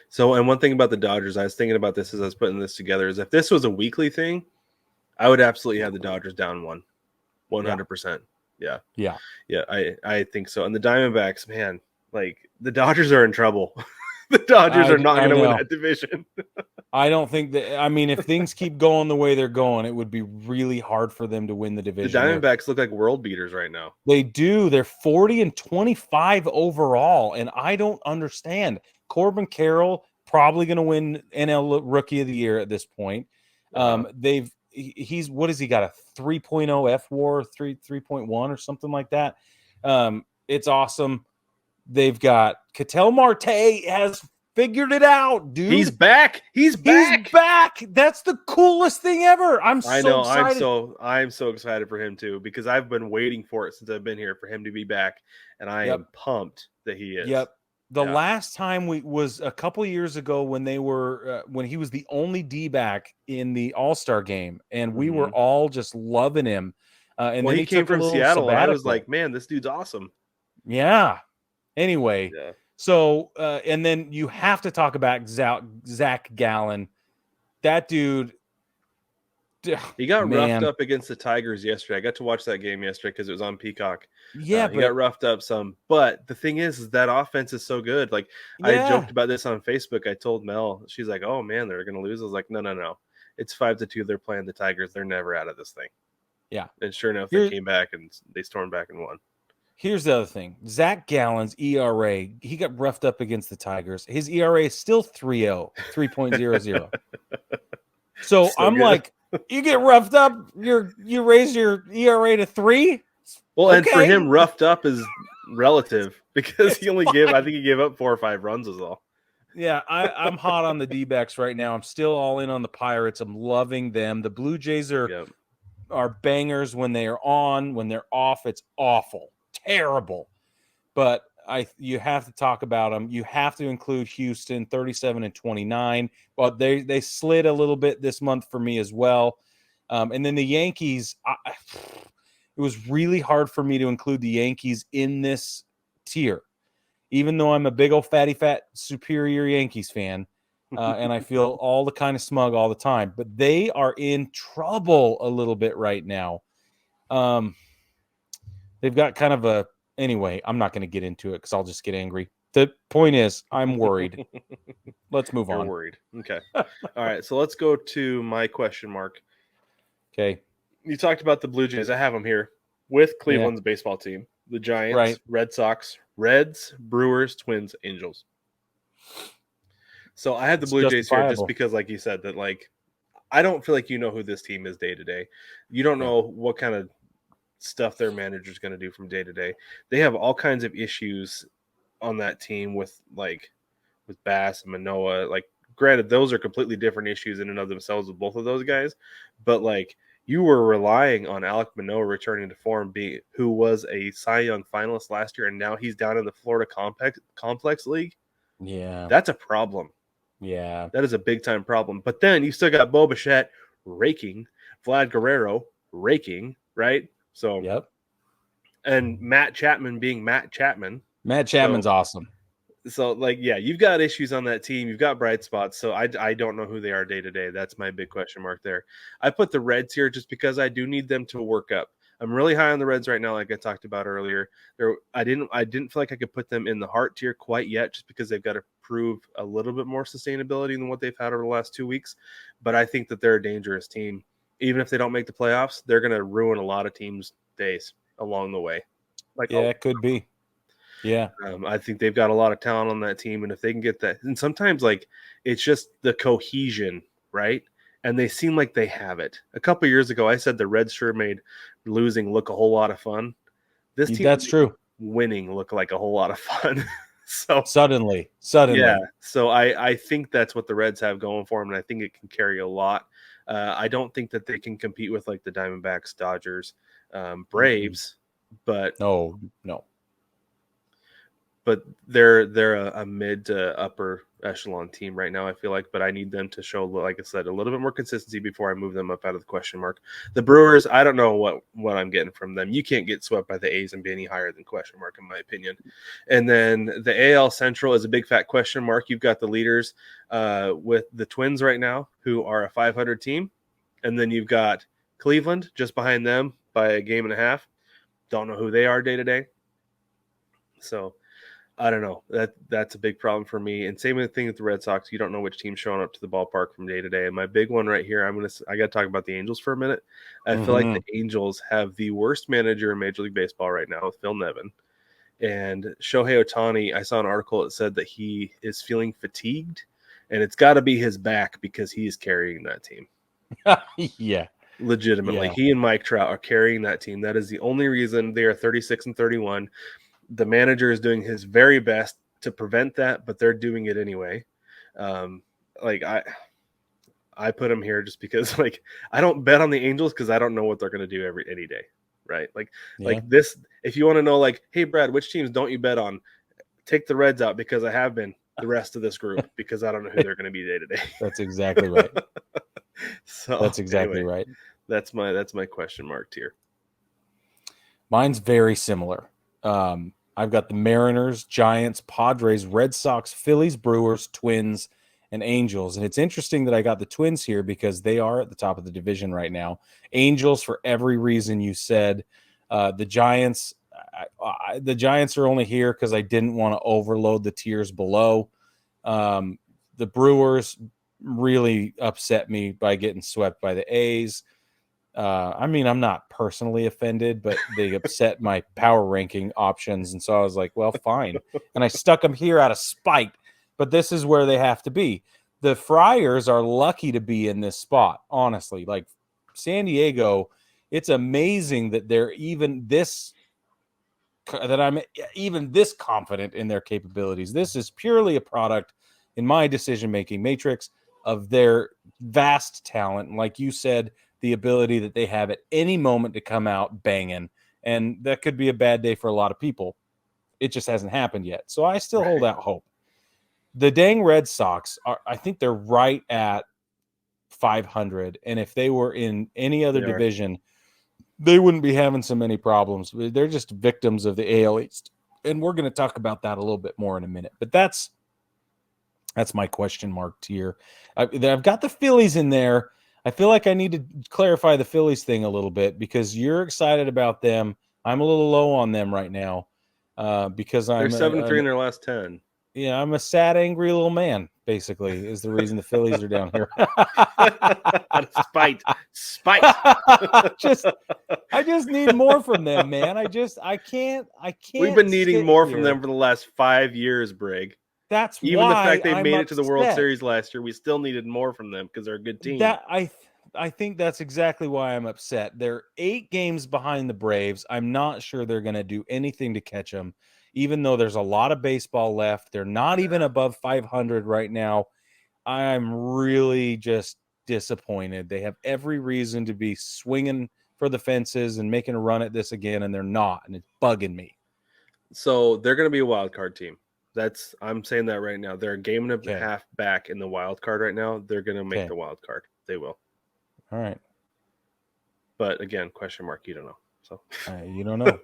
So, and one thing about the Dodgers, I was thinking about this as I was putting this together, is if this was a weekly thing, I would absolutely have the Dodgers down 100%. Yeah. I think so. And the Diamondbacks, man, like the Dodgers are in trouble. The Dodgers are not going to win that division. I don't think that. I mean, if things keep going the way they're going, it would be really hard for them to win the division. The Diamondbacks look like world beaters right now. They do. They're 40-25 overall, and I don't understand. Corbin Carroll probably going to win NL Rookie of the Year at this point. He's what has he got, a 3.0 F WAR, 3.1 or something like that. It's awesome. They've got Ketel Marte has figured it out, dude. He's back. He's back. That's the coolest thing ever. I'm so excited. I'm so excited for him too, because I've been waiting for it since I've been here for him to be back, and I am pumped that he is. Yep. The last time was a couple years ago when they were when he was the only D-back in the All-Star game, and we were all just loving him. And then he came from Seattle, and I was like, man, this dude's awesome. Yeah. Anyway, so and then you have to talk about Zach Gallen. That dude, he got roughed up against the Tigers yesterday. I got to watch that game yesterday because it was on Peacock. Yeah, he got roughed up some. But the thing is that offense is so good. Like I joked about this on Facebook. I told Mel, she's like, "Oh man, they're going to lose." I was like, "No. It's 5-2. They're playing the Tigers. They're never out of this thing." Yeah, and sure enough, they came back and they stormed back and won. Here's the other thing. Zach Gallen's ERA, he got roughed up against the Tigers. His ERA is still 3.00. So I'm like, you get roughed up, you raise your ERA to 3? Well, and for him, roughed up is relative because he only I think he gave up 4 or 5 runs is all. Yeah, I'm hot on the D-backs right now. I'm still all in on the Pirates. I'm loving them. The Blue Jays are bangers when they are on. When they're off, it's awful. Terrible. But you have to talk about them. You have to include Houston, 37-29. But they slid a little bit this month for me as well. And then the Yankees, it was really hard for me to include the Yankees in this tier, even though I'm a big old fatty fat superior Yankees fan. And I feel all the kind of smug all the time. But they are in trouble a little bit right now. They've got kind of anyway, I'm not going to get into it because I'll just get angry. The point is, I'm worried. Let's move on. You're worried. Okay. All right. So let's go to my question mark. Okay. You talked about the Blue Jays. I have them here with Cleveland's baseball team, the Giants, Red Sox, Reds, Brewers, Twins, Angels. So I had the Blue Jays here just because, like you said, that like I don't feel like you know who this team is day to day. You don't know what kind of stuff their manager is going to do from day to day. They have all kinds of issues on that team with Bass and Manoah. Like, granted, those are completely different issues in and of themselves with both of those guys, but like you were relying on Alek Manoah returning to form, who was a Cy Young finalist last year, and now he's down in the Florida Complex League. Yeah, that's a problem. Yeah, that is a big time problem. But then you still got Bo Bichette raking, Vlad Guerrero raking, right? So, and Matt Chapman being Matt Chapman. Matt Chapman's awesome. So, like, yeah, you've got issues on that team. You've got bright spots. So, I don't know who they are day to day. That's my big question mark there. I put the Reds here just because I do need them to work up. I'm really high on the Reds right now, like I talked about earlier. I didn't feel like I could put them in the heart tier quite yet, just because they've got to prove a little bit more sustainability than what they've had over the last 2 weeks. But I think that they're a dangerous team. Even if they don't make the playoffs, they're going to ruin a lot of teams' days along the way. Like, it could be. Yeah. I think they've got a lot of talent on that team, and if they can get that, and sometimes like it's just the cohesion, right? And they seem like they have it. A couple years ago, I said the Reds sure made losing look a whole lot of fun. This team That's true. winning look like a whole lot of fun. So Suddenly. yeah, so I think that's what the Reds have going for them, and I think it can carry a lot. I don't think that they can compete with like the Diamondbacks, Dodgers, Braves, but No. they're a mid to upper echelon team right now, I feel like. But I need them to show, like I said, a little bit more consistency before I move them up out of the question mark. The Brewers, I don't know what I'm getting from them. You can't get swept by the A's and be any higher than question mark, in my opinion. And then the AL Central is a big fat question mark. You've got the leaders with the Twins right now, who are a 500 team, and then you've got Cleveland just behind them by a game and a half. Don't know who they are day to day. So I don't know. That's a big problem for me. And same thing with the Red Sox. You don't know which team's showing up to the ballpark from day to day. And my big one right here, I got to talk about the Angels for a minute. I feel like the Angels have the worst manager in Major League Baseball right now, with Phil Nevin. And Shohei Ohtani, I saw an article that said that he is feeling fatigued, and it's got to be his back because he is carrying that team. Yeah. Legitimately. Yeah. He and Mike Trout are carrying that team. That is the only reason they are 36-31. The manager is doing his very best to prevent that, but they're doing it anyway. Like I put him here just because, like, I don't bet on the Angels because I don't know what they're going to do any day, right? Like this. If you want to know, like, hey Brad, which teams don't you bet on? Take the Reds out because I have been the rest of this group because I don't know who they're going to be day to day. That's exactly right. So that's exactly anyway, right. That's my question mark tier. Mine's very similar. I've got the Mariners, Giants, Padres, Red Sox, Phillies, Brewers, Twins, and Angels. And it's interesting that I got the Twins here because they are at the top of the division right now. Angels, for every reason you said. The Giants, the Giants are only here because I didn't want to overload the tiers below. The Brewers really upset me by getting swept by the A's. I mean, I'm not personally offended, but they upset my power ranking options. And so I was like, well, fine. And I stuck them here out of spite, but this is where they have to be. The Friars are lucky to be in this spot, honestly. Like San Diego, it's amazing that they're even this, that I'm even this confident in their capabilities. This is purely a product in my decision-making matrix of their vast talent. And like you said, the ability that they have at any moment to come out banging. And that could be a bad day for a lot of people. It just hasn't happened yet. So I still hold out hope. The dang Red Sox, I think they're right at 500. And if they were in any other division, they wouldn't be having so many problems. They're just victims of the AL East. And we're going to talk about that a little bit more in a minute. But that's my question mark tier. I've got the Phillies in there. I feel like I need to clarify the Phillies thing a little bit because you're excited about them. I'm a little low on them right now because they're 7-3 in their last 10. Yeah, I'm a sad, angry little man, basically, is the reason the Phillies are down here. Spite. I just need more from them, man. I can't. We've been needing more from them for the last 5 years, Brig. That's even why the fact they I'm made upset. it to the World Series last year, we still needed more from them because they're a good team. I think that's exactly why I'm upset. They're 8 games behind the Braves. I'm not sure they're going to do anything to catch them, even though there's a lot of baseball left. They're not even above 500 right now. I'm really just disappointed. They have every reason to be swinging for the fences and making a run at this again, and they're not, and it's bugging me. So they're going to be a wild card team. I'm saying that right now. They're a game and a half back in the wild card right now. They're going to make the wild card. They will. All right. But again, question mark. You don't know. So you don't know.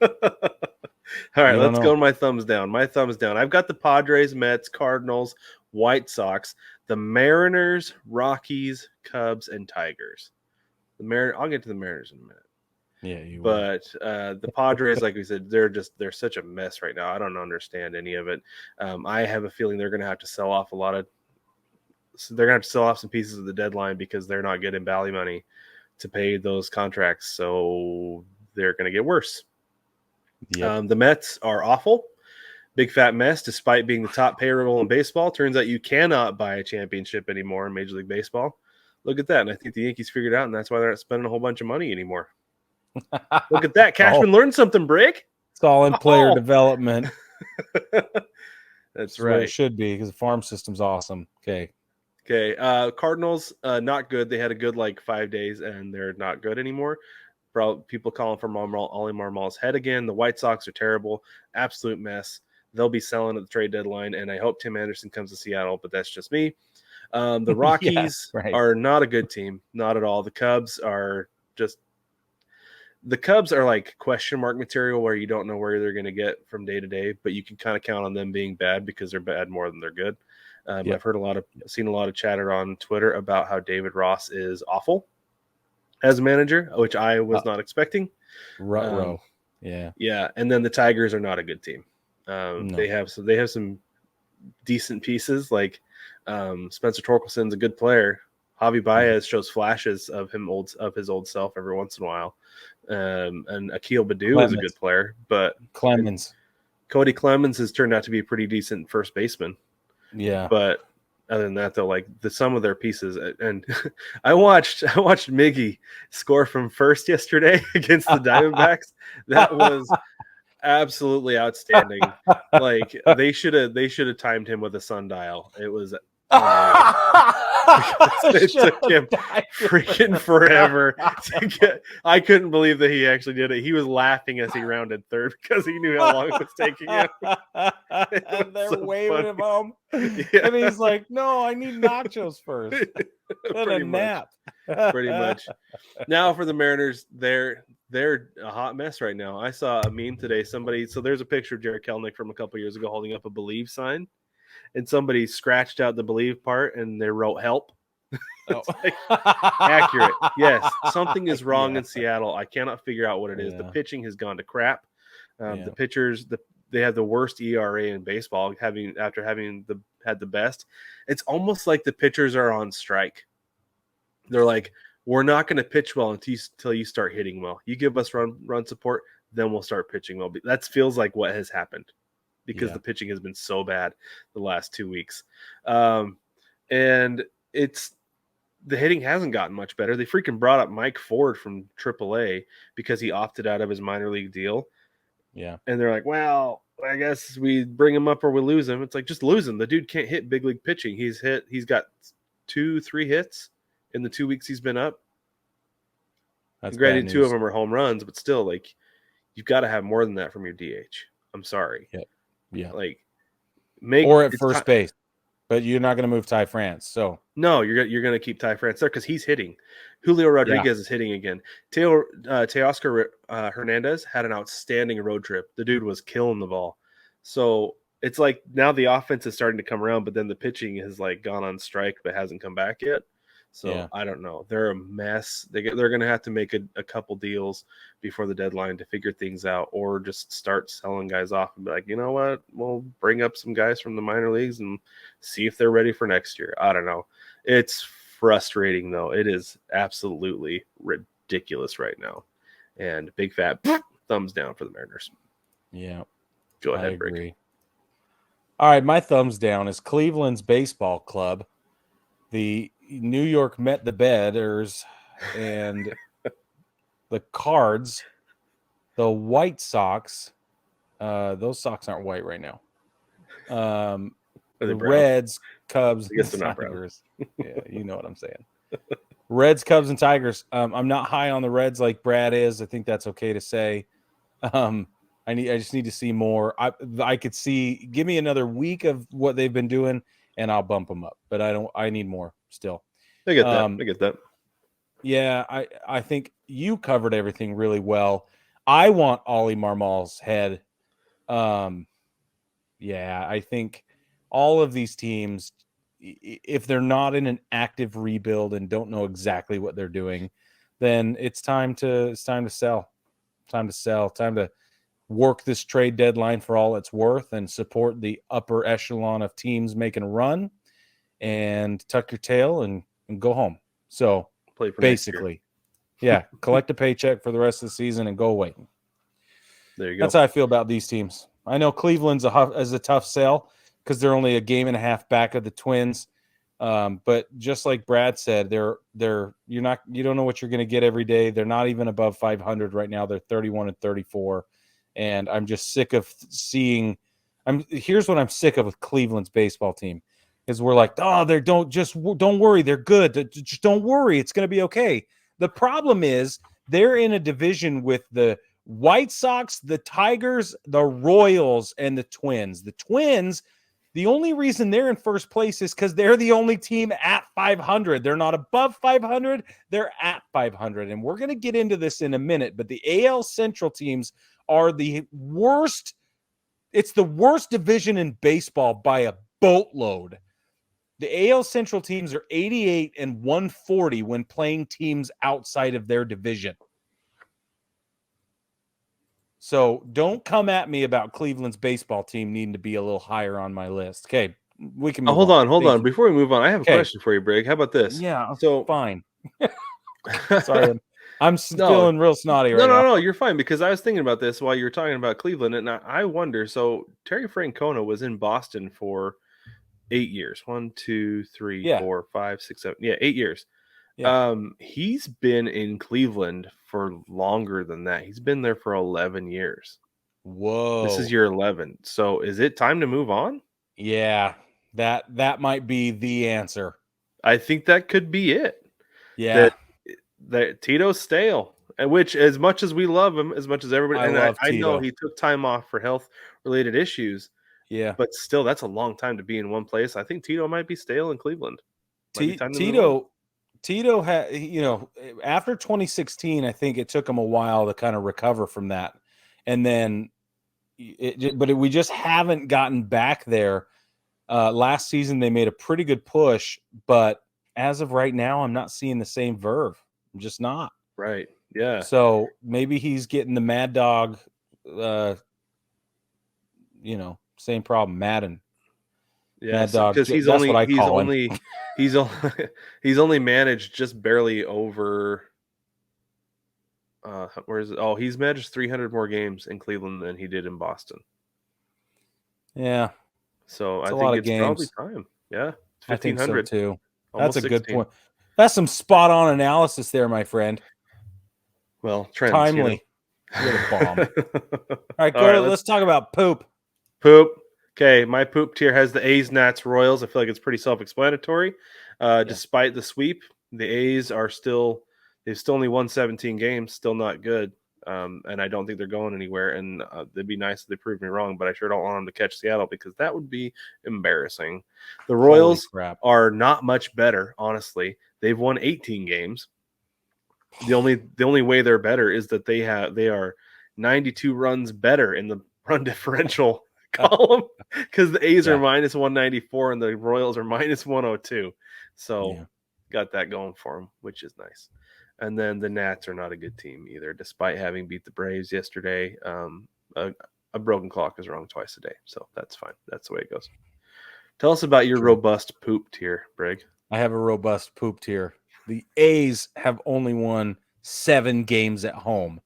All right, let's go. My thumbs down. I've got the Padres, Mets, Cardinals, White Sox, the Mariners, Rockies, Cubs, and Tigers. I'll get to the Mariners in a minute. Yeah, but the Padres, like we said, they're such a mess right now. I don't understand any of it. I have a feeling they're going to have to sell off some pieces of the deadline because they're not getting Bally money to pay those contracts. So they're going to get worse. Yeah. The Mets are awful. Big fat mess. Despite being the top payroll in baseball, turns out you cannot buy a championship anymore in Major League Baseball. Look at that. And I think the Yankees figured out, and that's why they're not spending a whole bunch of money anymore. Look at that. Cashman learned something, Brig. It's all in player development. That's right. right. It should be, because the farm system's awesome. Okay. Cardinals, not good. They had a good 5 days, and they're not good anymore. Probably people calling for Ollie Marmol's head again. The White Sox are terrible. Absolute mess. They'll be selling at the trade deadline, and I hope Tim Anderson comes to Seattle, but that's just me. The Rockies are not a good team. Not at all. The Cubs are like question mark material where you don't know where they're going to get from day to day, but you can kind of count on them being bad because they're bad more than they're good. I've seen a lot of chatter on Twitter about how David Ross is awful as a manager, which I was not expecting. Yeah. And then the Tigers are not a good team. No. They have some decent pieces. Like Spencer Torkelson's a good player. Javi Baez shows flashes of his old self every once in a while. And Akil Baddoo is a good player, but Cody Clemens has turned out to be a pretty decent first baseman. Yeah. But other than that, though, the sum of their pieces, and I watched Miggy score from first yesterday against the Diamondbacks. That was absolutely outstanding. They should have timed him with a sundial. It was it took him freaking forever to get. I couldn't believe that he actually did it. He was laughing as he rounded third because he knew how long it was taking him. And they're waving him home, and he's like, "No, I need nachos first." And a nap. Pretty much. Now for the Mariners, they're a hot mess right now. I saw a meme today. So there's a picture of Jared Kelenic from a couple years ago holding up a Believe sign. And somebody scratched out the Believe part and they wrote help. Accurate. Yes. Something is wrong in Seattle. I cannot figure out what it is. The pitching has gone to crap. The pitchers, they have the worst ERA in baseball after having had the best. It's almost like the pitchers are on strike. They're like, we're not going to pitch well until you start hitting well. You give us run support, then we'll start pitching well. That feels like what has happened. Because the pitching has been so bad the last 2 weeks. And the hitting hasn't gotten much better. They freaking brought up Mike Ford from AAA because he opted out of his minor league deal. Yeah. And they're like, well, I guess we bring him up or we lose him. It's like, just lose him. The dude can't hit big league pitching. He's got 2-3 hits in the 2 weeks he's been up. That's granted, 2 of them are home runs, but still, you've got to have more than that from your DH. I'm sorry. Yep. Yeah. Or at first base, but you're not going to move Ty France. So no, you're going to keep Ty France there because he's hitting. Julio Rodriguez is hitting again. Teoscar Hernandez had an outstanding road trip. The dude was killing the ball. So it's like now the offense is starting to come around, but then the pitching has gone on strike but hasn't come back yet. So I don't know. They're a mess. They're going to have to make a couple deals before the deadline to figure things out, or just start selling guys off and be like, you know what? We'll bring up some guys from the minor leagues and see if they're ready for next year. I don't know. It's frustrating, though. It is absolutely ridiculous right now. And big fat thumbs down for the Mariners. Yeah. Go ahead, I agree. Brig. All right, my thumbs down is Cleveland's baseball club. The New York Met the Bedders and the Cards, the White Sox. Those socks aren't white right now. The Reds, Cubs, and Tigers. Yeah, you know what I'm saying. Reds, Cubs, and Tigers. I'm not high on the Reds like Brad is. I think that's okay to say. I just need to see more. I could see. Give me another week of what they've been doing, and I'll bump them up. But I need more still. I get that. Yeah, I think you covered everything really well. I want Ollie Marmol's head. Yeah, I think all of these teams, if they're not in an active rebuild and don't know exactly what they're doing, then it's time to sell. Time to sell. Time to work this trade deadline for all it's worth and support the upper echelon of teams making a run, and tuck your tail and go home. So basically, collect a paycheck for the rest of the season and go away. There you go. That's how I feel about these teams. I know Cleveland's a tough sell because they're only a game and a half back of the Twins. But just like Brad said, you don't know what you're going to get every day. They're not even above 500 right now. They're 31-34, and I'm just sick of seeing. Here's what I'm sick of with Cleveland's baseball team is we're like, oh, don't worry, they're good. Just don't worry, it's going to be okay. The problem is they're in a division with the White Sox, the Tigers, the Royals, and the Twins. The Twins. The only reason they're in first place is because they're the only team at 500. They're not above 500. They're at 500. And we're going to get into this in a minute, but the AL Central teams are the worst. It's the worst division in baseball by a boatload. The AL Central teams are 88 and 140 when playing teams outside of their division. So don't come at me about Cleveland's baseball team needing to be a little higher on my list. Okay, we can move hold on. Thank you. Before we move on, I have a question for you, Brig. How about this? Yeah, so fine. Sorry, I'm feeling real snotty right now. No, you're fine, because I was thinking about this while you were talking about Cleveland, and I wonder, so Terry Francona was in Boston for 8 years. 1, 2, 3, 4, 5, 6, 7. Yeah, 8 years. Yeah. He's been in Cleveland for longer than that. He's been there for 11 years. Whoa. This is year 11. So is it time to move on? Yeah, that might be the answer. I think that could be it. Yeah. That Tito's stale. And which, as much as we love him, as much as everybody, I know he took time off for health-related issues. Yeah. But still, that's a long time to be in one place. I think Tito might be stale in Cleveland. Tito had, after 2016, I think it took him a while to kind of recover from that. And then, we just haven't gotten back there. Last season, they made a pretty good push, but as of right now, I'm not seeing the same verve. I'm just not. Right. Yeah. So maybe he's getting the Mad Dog, same problem, Madden. Yeah, because he's only managed just barely over. He's managed 300 more games in Cleveland than he did in Boston. Yeah, so I think it's probably time. Yeah, 1,500. I think so too. That's a good point. That's some spot on analysis there, my friend. Well, trends, timely. You're the bomb. All right, let's talk about poop. Okay, my poop tier has the A's, Nats, Royals. I feel like it's pretty self-explanatory. Despite the sweep, the A's they've still only won 17 games, still not good. And I don't think they're going anywhere. And it'd be nice if they proved me wrong, but I sure don't want them to catch Seattle because that would be embarrassing. The Royals are not much better, honestly. They've won 18 games. The only way they're better is that they are 92 runs better in the run differential column, because the A's are minus 194 and the Royals are minus 102. So got that going for them, which is nice. And then the Nats are not a good team either, despite having beat the Braves yesterday. A broken clock is wrong twice a day, so that's fine. That's the way it goes. Tell us about your robust poop tier, Brig. I have a robust poop tier. The A's have only won 7 games at home.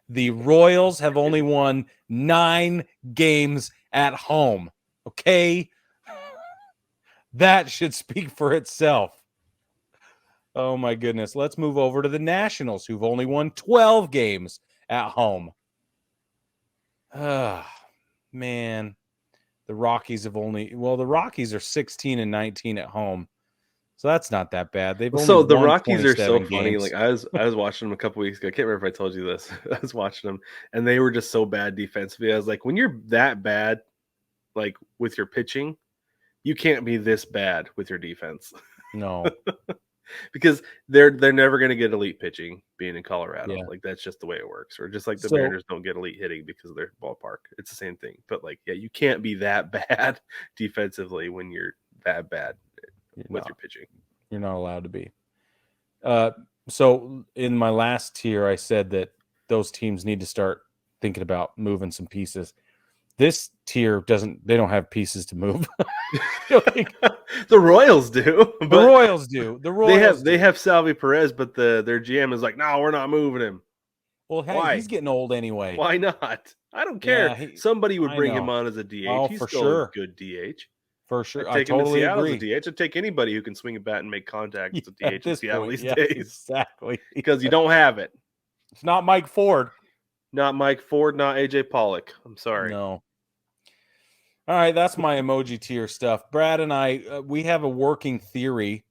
The Royals have only won 9 games at home. Okay? That should speak for itself. Oh, my goodness. Let's move over to the Nationals, who've only won 12 games at home. Man. The Rockies the Rockies are 16 and 19 at home. So that's not that bad. They've only the Rockies are so funny. Games. Like I was watching them a couple weeks ago. I can't remember if I told you this. I was watching them, and they were just so bad defensively. I was like, when you're that bad, like with your pitching, you can't be this bad with your defense. No, because they're never going to get elite pitching being in Colorado. Like that's just the way it works. Or just like the Mariners don't get elite hitting because of their ballpark. It's the same thing. But you can't be that bad defensively when you're that bad. With your pitching, you're not allowed to be. So in my last tier, I said that those teams need to start thinking about moving some pieces. This tier they don't have pieces to move. The Royals do. The Royals do. They have Salvi Perez, but their GM is like, no, we're not moving him. Well, hey, Why? he's getting old anyway. Why not? I don't care. Yeah, Somebody would I bring him know. on as a DH. Oh, He's for still a sure. good DH. For sure. I'd I take him in totally Seattle as a agree. DH. I'd take anybody who can swing a bat and make contact Yeah, as a at DH in this Seattle point, these yeah, days. exactly. Because you don't have it. It's not Mike Ford. Not Mike Ford, not AJ Pollock. I'm sorry. No. All right, that's my emoji tier stuff. Brad and I, we have a working theory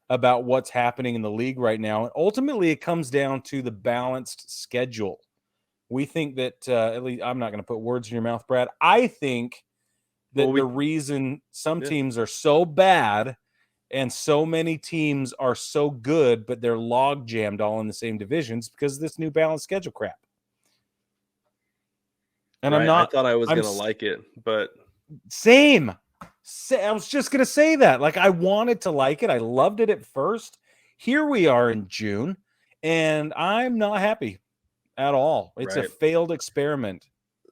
about what's happening in the league right now. And ultimately, it comes down to the balanced schedule. We think that, at least I'm not going to put words in your mouth, Brad. I think that the reason some teams are so bad and so many teams are so good, but they're log jammed all in the same divisions because of this new balanced schedule crap. And right. I thought I was going to like it, but same. I was just going to say that. Like, I wanted to like it. I loved it at first. Here we are in June, and I'm not happy at all. It's a failed experiment.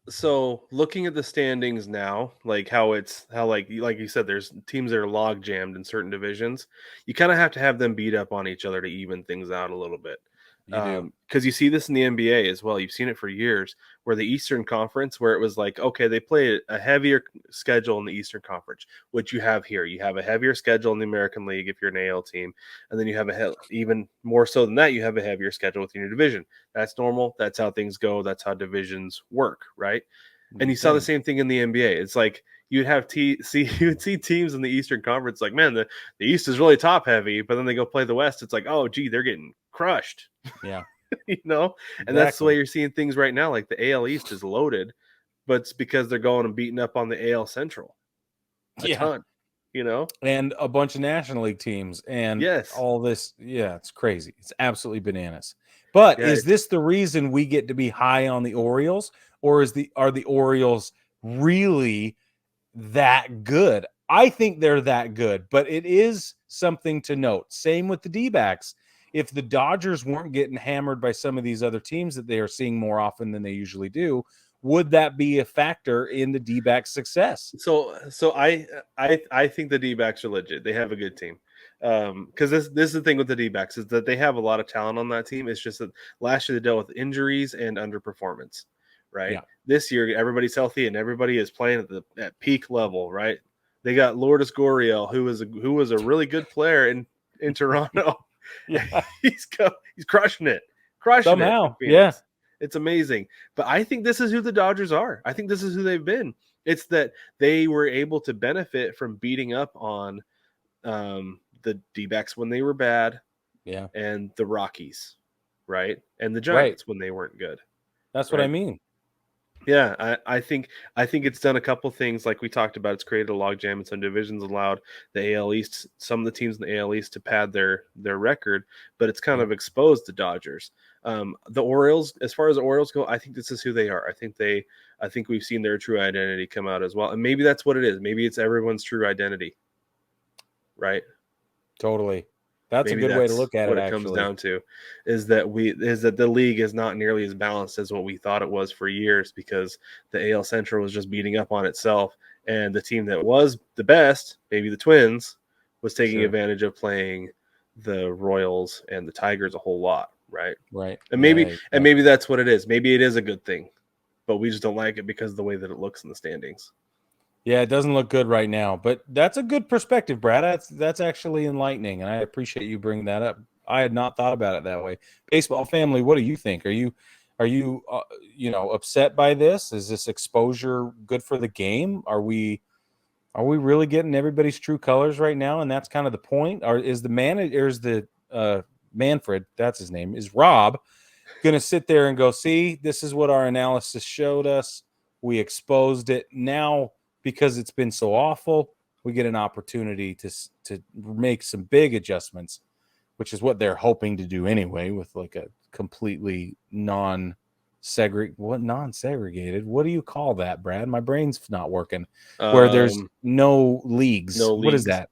So looking at the standings now, like how like you said, there's teams that are log jammed in certain divisions. You kind of have to have them beat up on each other to even things out a little bit. You do. Because you see this in the NBA as well. You've seen it for years, where the Eastern Conference, where it was like, okay, they play a heavier schedule in the Eastern Conference, which you have here. You have a heavier schedule in the American League if you're an AL team, and then you have even more so than that, you have a heavier schedule within your division. That's normal. That's how things go. That's how divisions work, right? And you saw the same thing in the NBA. It's like you'd see teams in the Eastern Conference like, man, the East is really top heavy, but then they go play the West. It's like, oh, gee, they're getting crushed. Yeah. And that's the way you're seeing things right now. Like the AL East is loaded, but it's because they're going and beating up on the AL Central a ton, and a bunch of National League teams and all this. Yeah, it's crazy. It's absolutely bananas. But is this the reason we get to be high on the Orioles, or are the Orioles really that good? I think they're that good, but it is something to note. Same with the D-backs. If the Dodgers weren't getting hammered by some of these other teams that they are seeing more often than they usually do, would that be a factor in the D-back success? So I think the D-backs are legit. They have a good team. Because this is the thing with the D-backs is that they have a lot of talent on that team. It's just that last year they dealt with injuries and underperformance, right? Yeah. This year everybody's healthy and everybody is playing at peak level, right? They got Lourdes Gurriel, who was a really good player in Toronto. Yeah. he's crushing it. Somehow. It. Yeah. It's amazing. But I think this is who the Dodgers are. I think this is who they've been. It's that they were able to benefit from beating up on the D-backs when they were bad. Yeah. And the Rockies, right? And the Giants when they weren't good. That's what I mean. Yeah, I think it's done a couple things like we talked about. It's created a logjam in some divisions, allowed the AL East, some of the teams in the AL East to pad their record, but it's kind of exposed the Dodgers. The Orioles, as far as the Orioles go, I think this is who they are. I think we've seen their true identity come out as well, and maybe that's what it is. Maybe it's everyone's true identity, right? Totally. That's a good way to look at it. What it comes down to is that the league is not nearly as balanced as what we thought it was for years, because the AL Central was just beating up on itself, and the team that was the best, maybe the Twins, was taking advantage of playing the Royals and the Tigers a whole lot, right? Right. And maybe that's what it is. Maybe it is a good thing, but we just don't like it because of the way that it looks in the standings. Yeah, it doesn't look good right now, but that's a good perspective, Brad. That's actually enlightening, and I appreciate you bringing that up. I had not thought about it that way. Baseball family, what do you think? Are you upset by this? Is this exposure good for the game? Are we really getting everybody's true colors right now? And that's kind of the point. Or is the manager, is the Manfred, that's his name, is Rob going to sit there and go, see, this is what our analysis showed us. We exposed it. Now, because it's been so awful, we get an opportunity to make some big adjustments, which is what they're hoping to do anyway, with like a completely non-segregated. What do you call that, Brad? My brain's not working. Where there's no leagues. No what leagues. is that?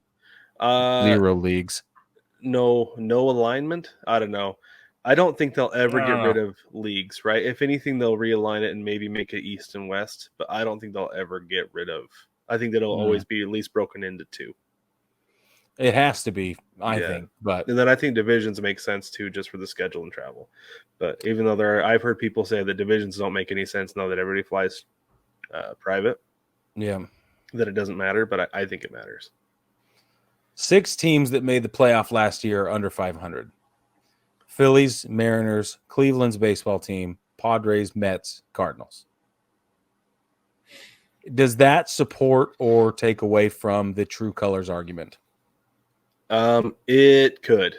0 leagues. No alignment. I don't know. I don't think they'll ever get rid of leagues, right? If anything, they'll realign it and maybe make it East and West, but I don't think they'll ever get rid of. I think that it'll always be at least broken into 2. It has to be, I think. But and then I think divisions make sense too, just for the schedule and travel. But even though I've heard people say that divisions don't make any sense now that everybody flies private. Yeah, that it doesn't matter, but I think it matters. 6 teams that made the playoff last year are under 500. Phillies, Mariners, Cleveland's baseball team, Padres, Mets, Cardinals. Does that support or take away from the true colors argument? It could.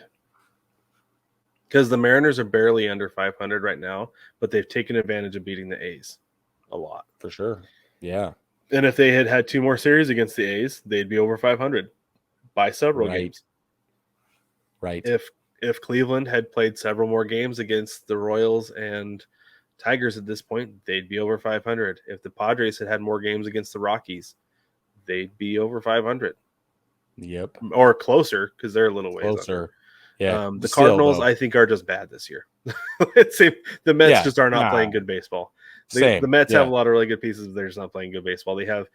Because the Mariners are barely under 500 right now, but they've taken advantage of beating the A's a lot. For sure. Yeah. And if they had 2 more series against the A's, they'd be over 500 by several games. Right. If Cleveland had played several more games against the Royals and Tigers at this point, they'd be over 500. If the Padres had more games against the Rockies, they'd be over 500. Yep. Or closer, because they're a little ways closer. Under. Yeah. The Cardinals, I think, are just bad this year. The Mets just are not playing good baseball. The Mets have a lot of really good pieces, but they're just not playing good baseball. They have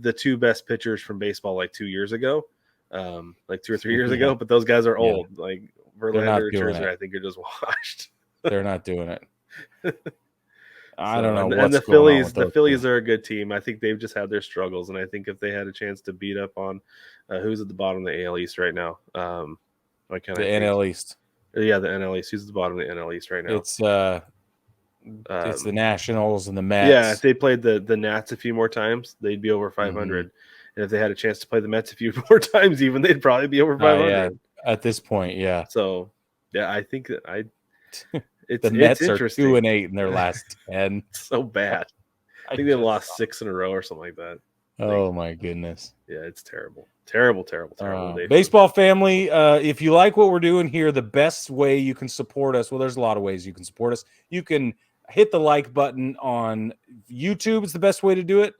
the 2 best pitchers from baseball like 2 years ago, like 2 or 3 years ago, but those guys are old. Like Verlander and Scherzer, I think, are just washed. They're not doing it. I don't know. And the Phillies are a good team. I think they've just had their struggles, and I think if they had a chance to beat up on who's at the bottom of the AL East right now, NL East. Yeah, the NL East. Who's at the bottom of the NL East right now? It's the Nationals and the Mets. Yeah, if they played the Nats a few more times, they'd be over 500. Mm-hmm. And if they had a chance to play the Mets a few more times, even they'd probably be over 500. Yeah. At this point, yeah. So, yeah, I think that the Mets are 2-8 in their last 10. So bad. I think they lost 6 in a row or something like that. Oh my goodness. Yeah, it's terrible. Terrible. Baseball family, if you like what we're doing here, the best way you can support us, well, there's a lot of ways you can support us. You can hit the like button on YouTube. It's the best way to do it.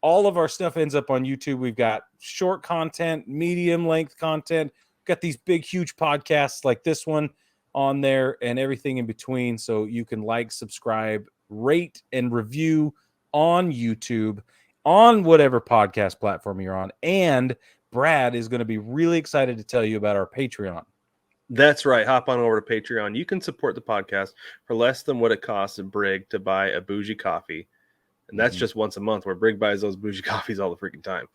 All of our stuff ends up on YouTube. We've got short content, medium length content. We've got these big, huge podcasts like this one on there and everything in between. So you can like, subscribe, rate, and review on YouTube, on whatever podcast platform you're on. And Brad is going to be really excited to tell you about our Patreon. That's right. Hop on over to Patreon. You can support the podcast for less than what it costs at Brig to buy a bougie coffee. And that's just once a month, where Brig buys those bougie coffees all the freaking time.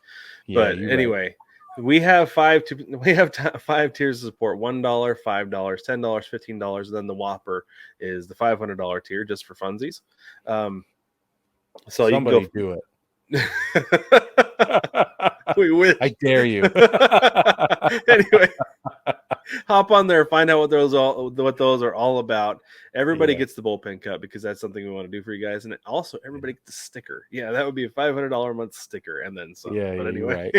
Yeah, but anyway, we have 5 tiers of support: $1, $5, $10, $15, and then the Whopper is the $500 tier, just for funsies. So somebody you can do it. We wish. I dare you. Anyway, hop on there, find out what those are all about. Everybody gets the bullpen cut, because that's something we want to do for you guys, and also everybody gets a sticker. Yeah, that would be a $500 a month sticker, and then some. Yeah, but anyway,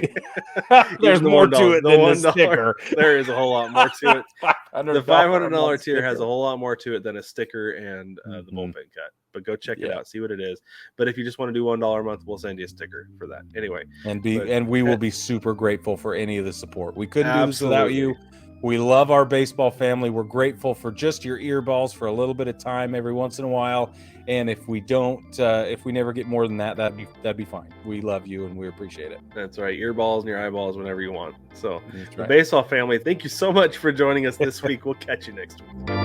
right. There's more to it than the sticker. There is a whole lot more to it. The $500 tier has a whole lot more to it than a sticker and the bullpen cut. But go check it out, see what it is. But if you just want to do $1 a month, we'll send you a sticker for that. Anyway, and we will be super grateful for any of the support. We couldn't do this without you. We love our baseball family. We're grateful for just your earballs for a little bit of time every once in a while. And if we don't, if we never get more than that, that'd be fine. We love you and we appreciate it. That's right. Earballs and your eyeballs whenever you want. So, the baseball family, thank you so much for joining us this week. We'll catch you next week.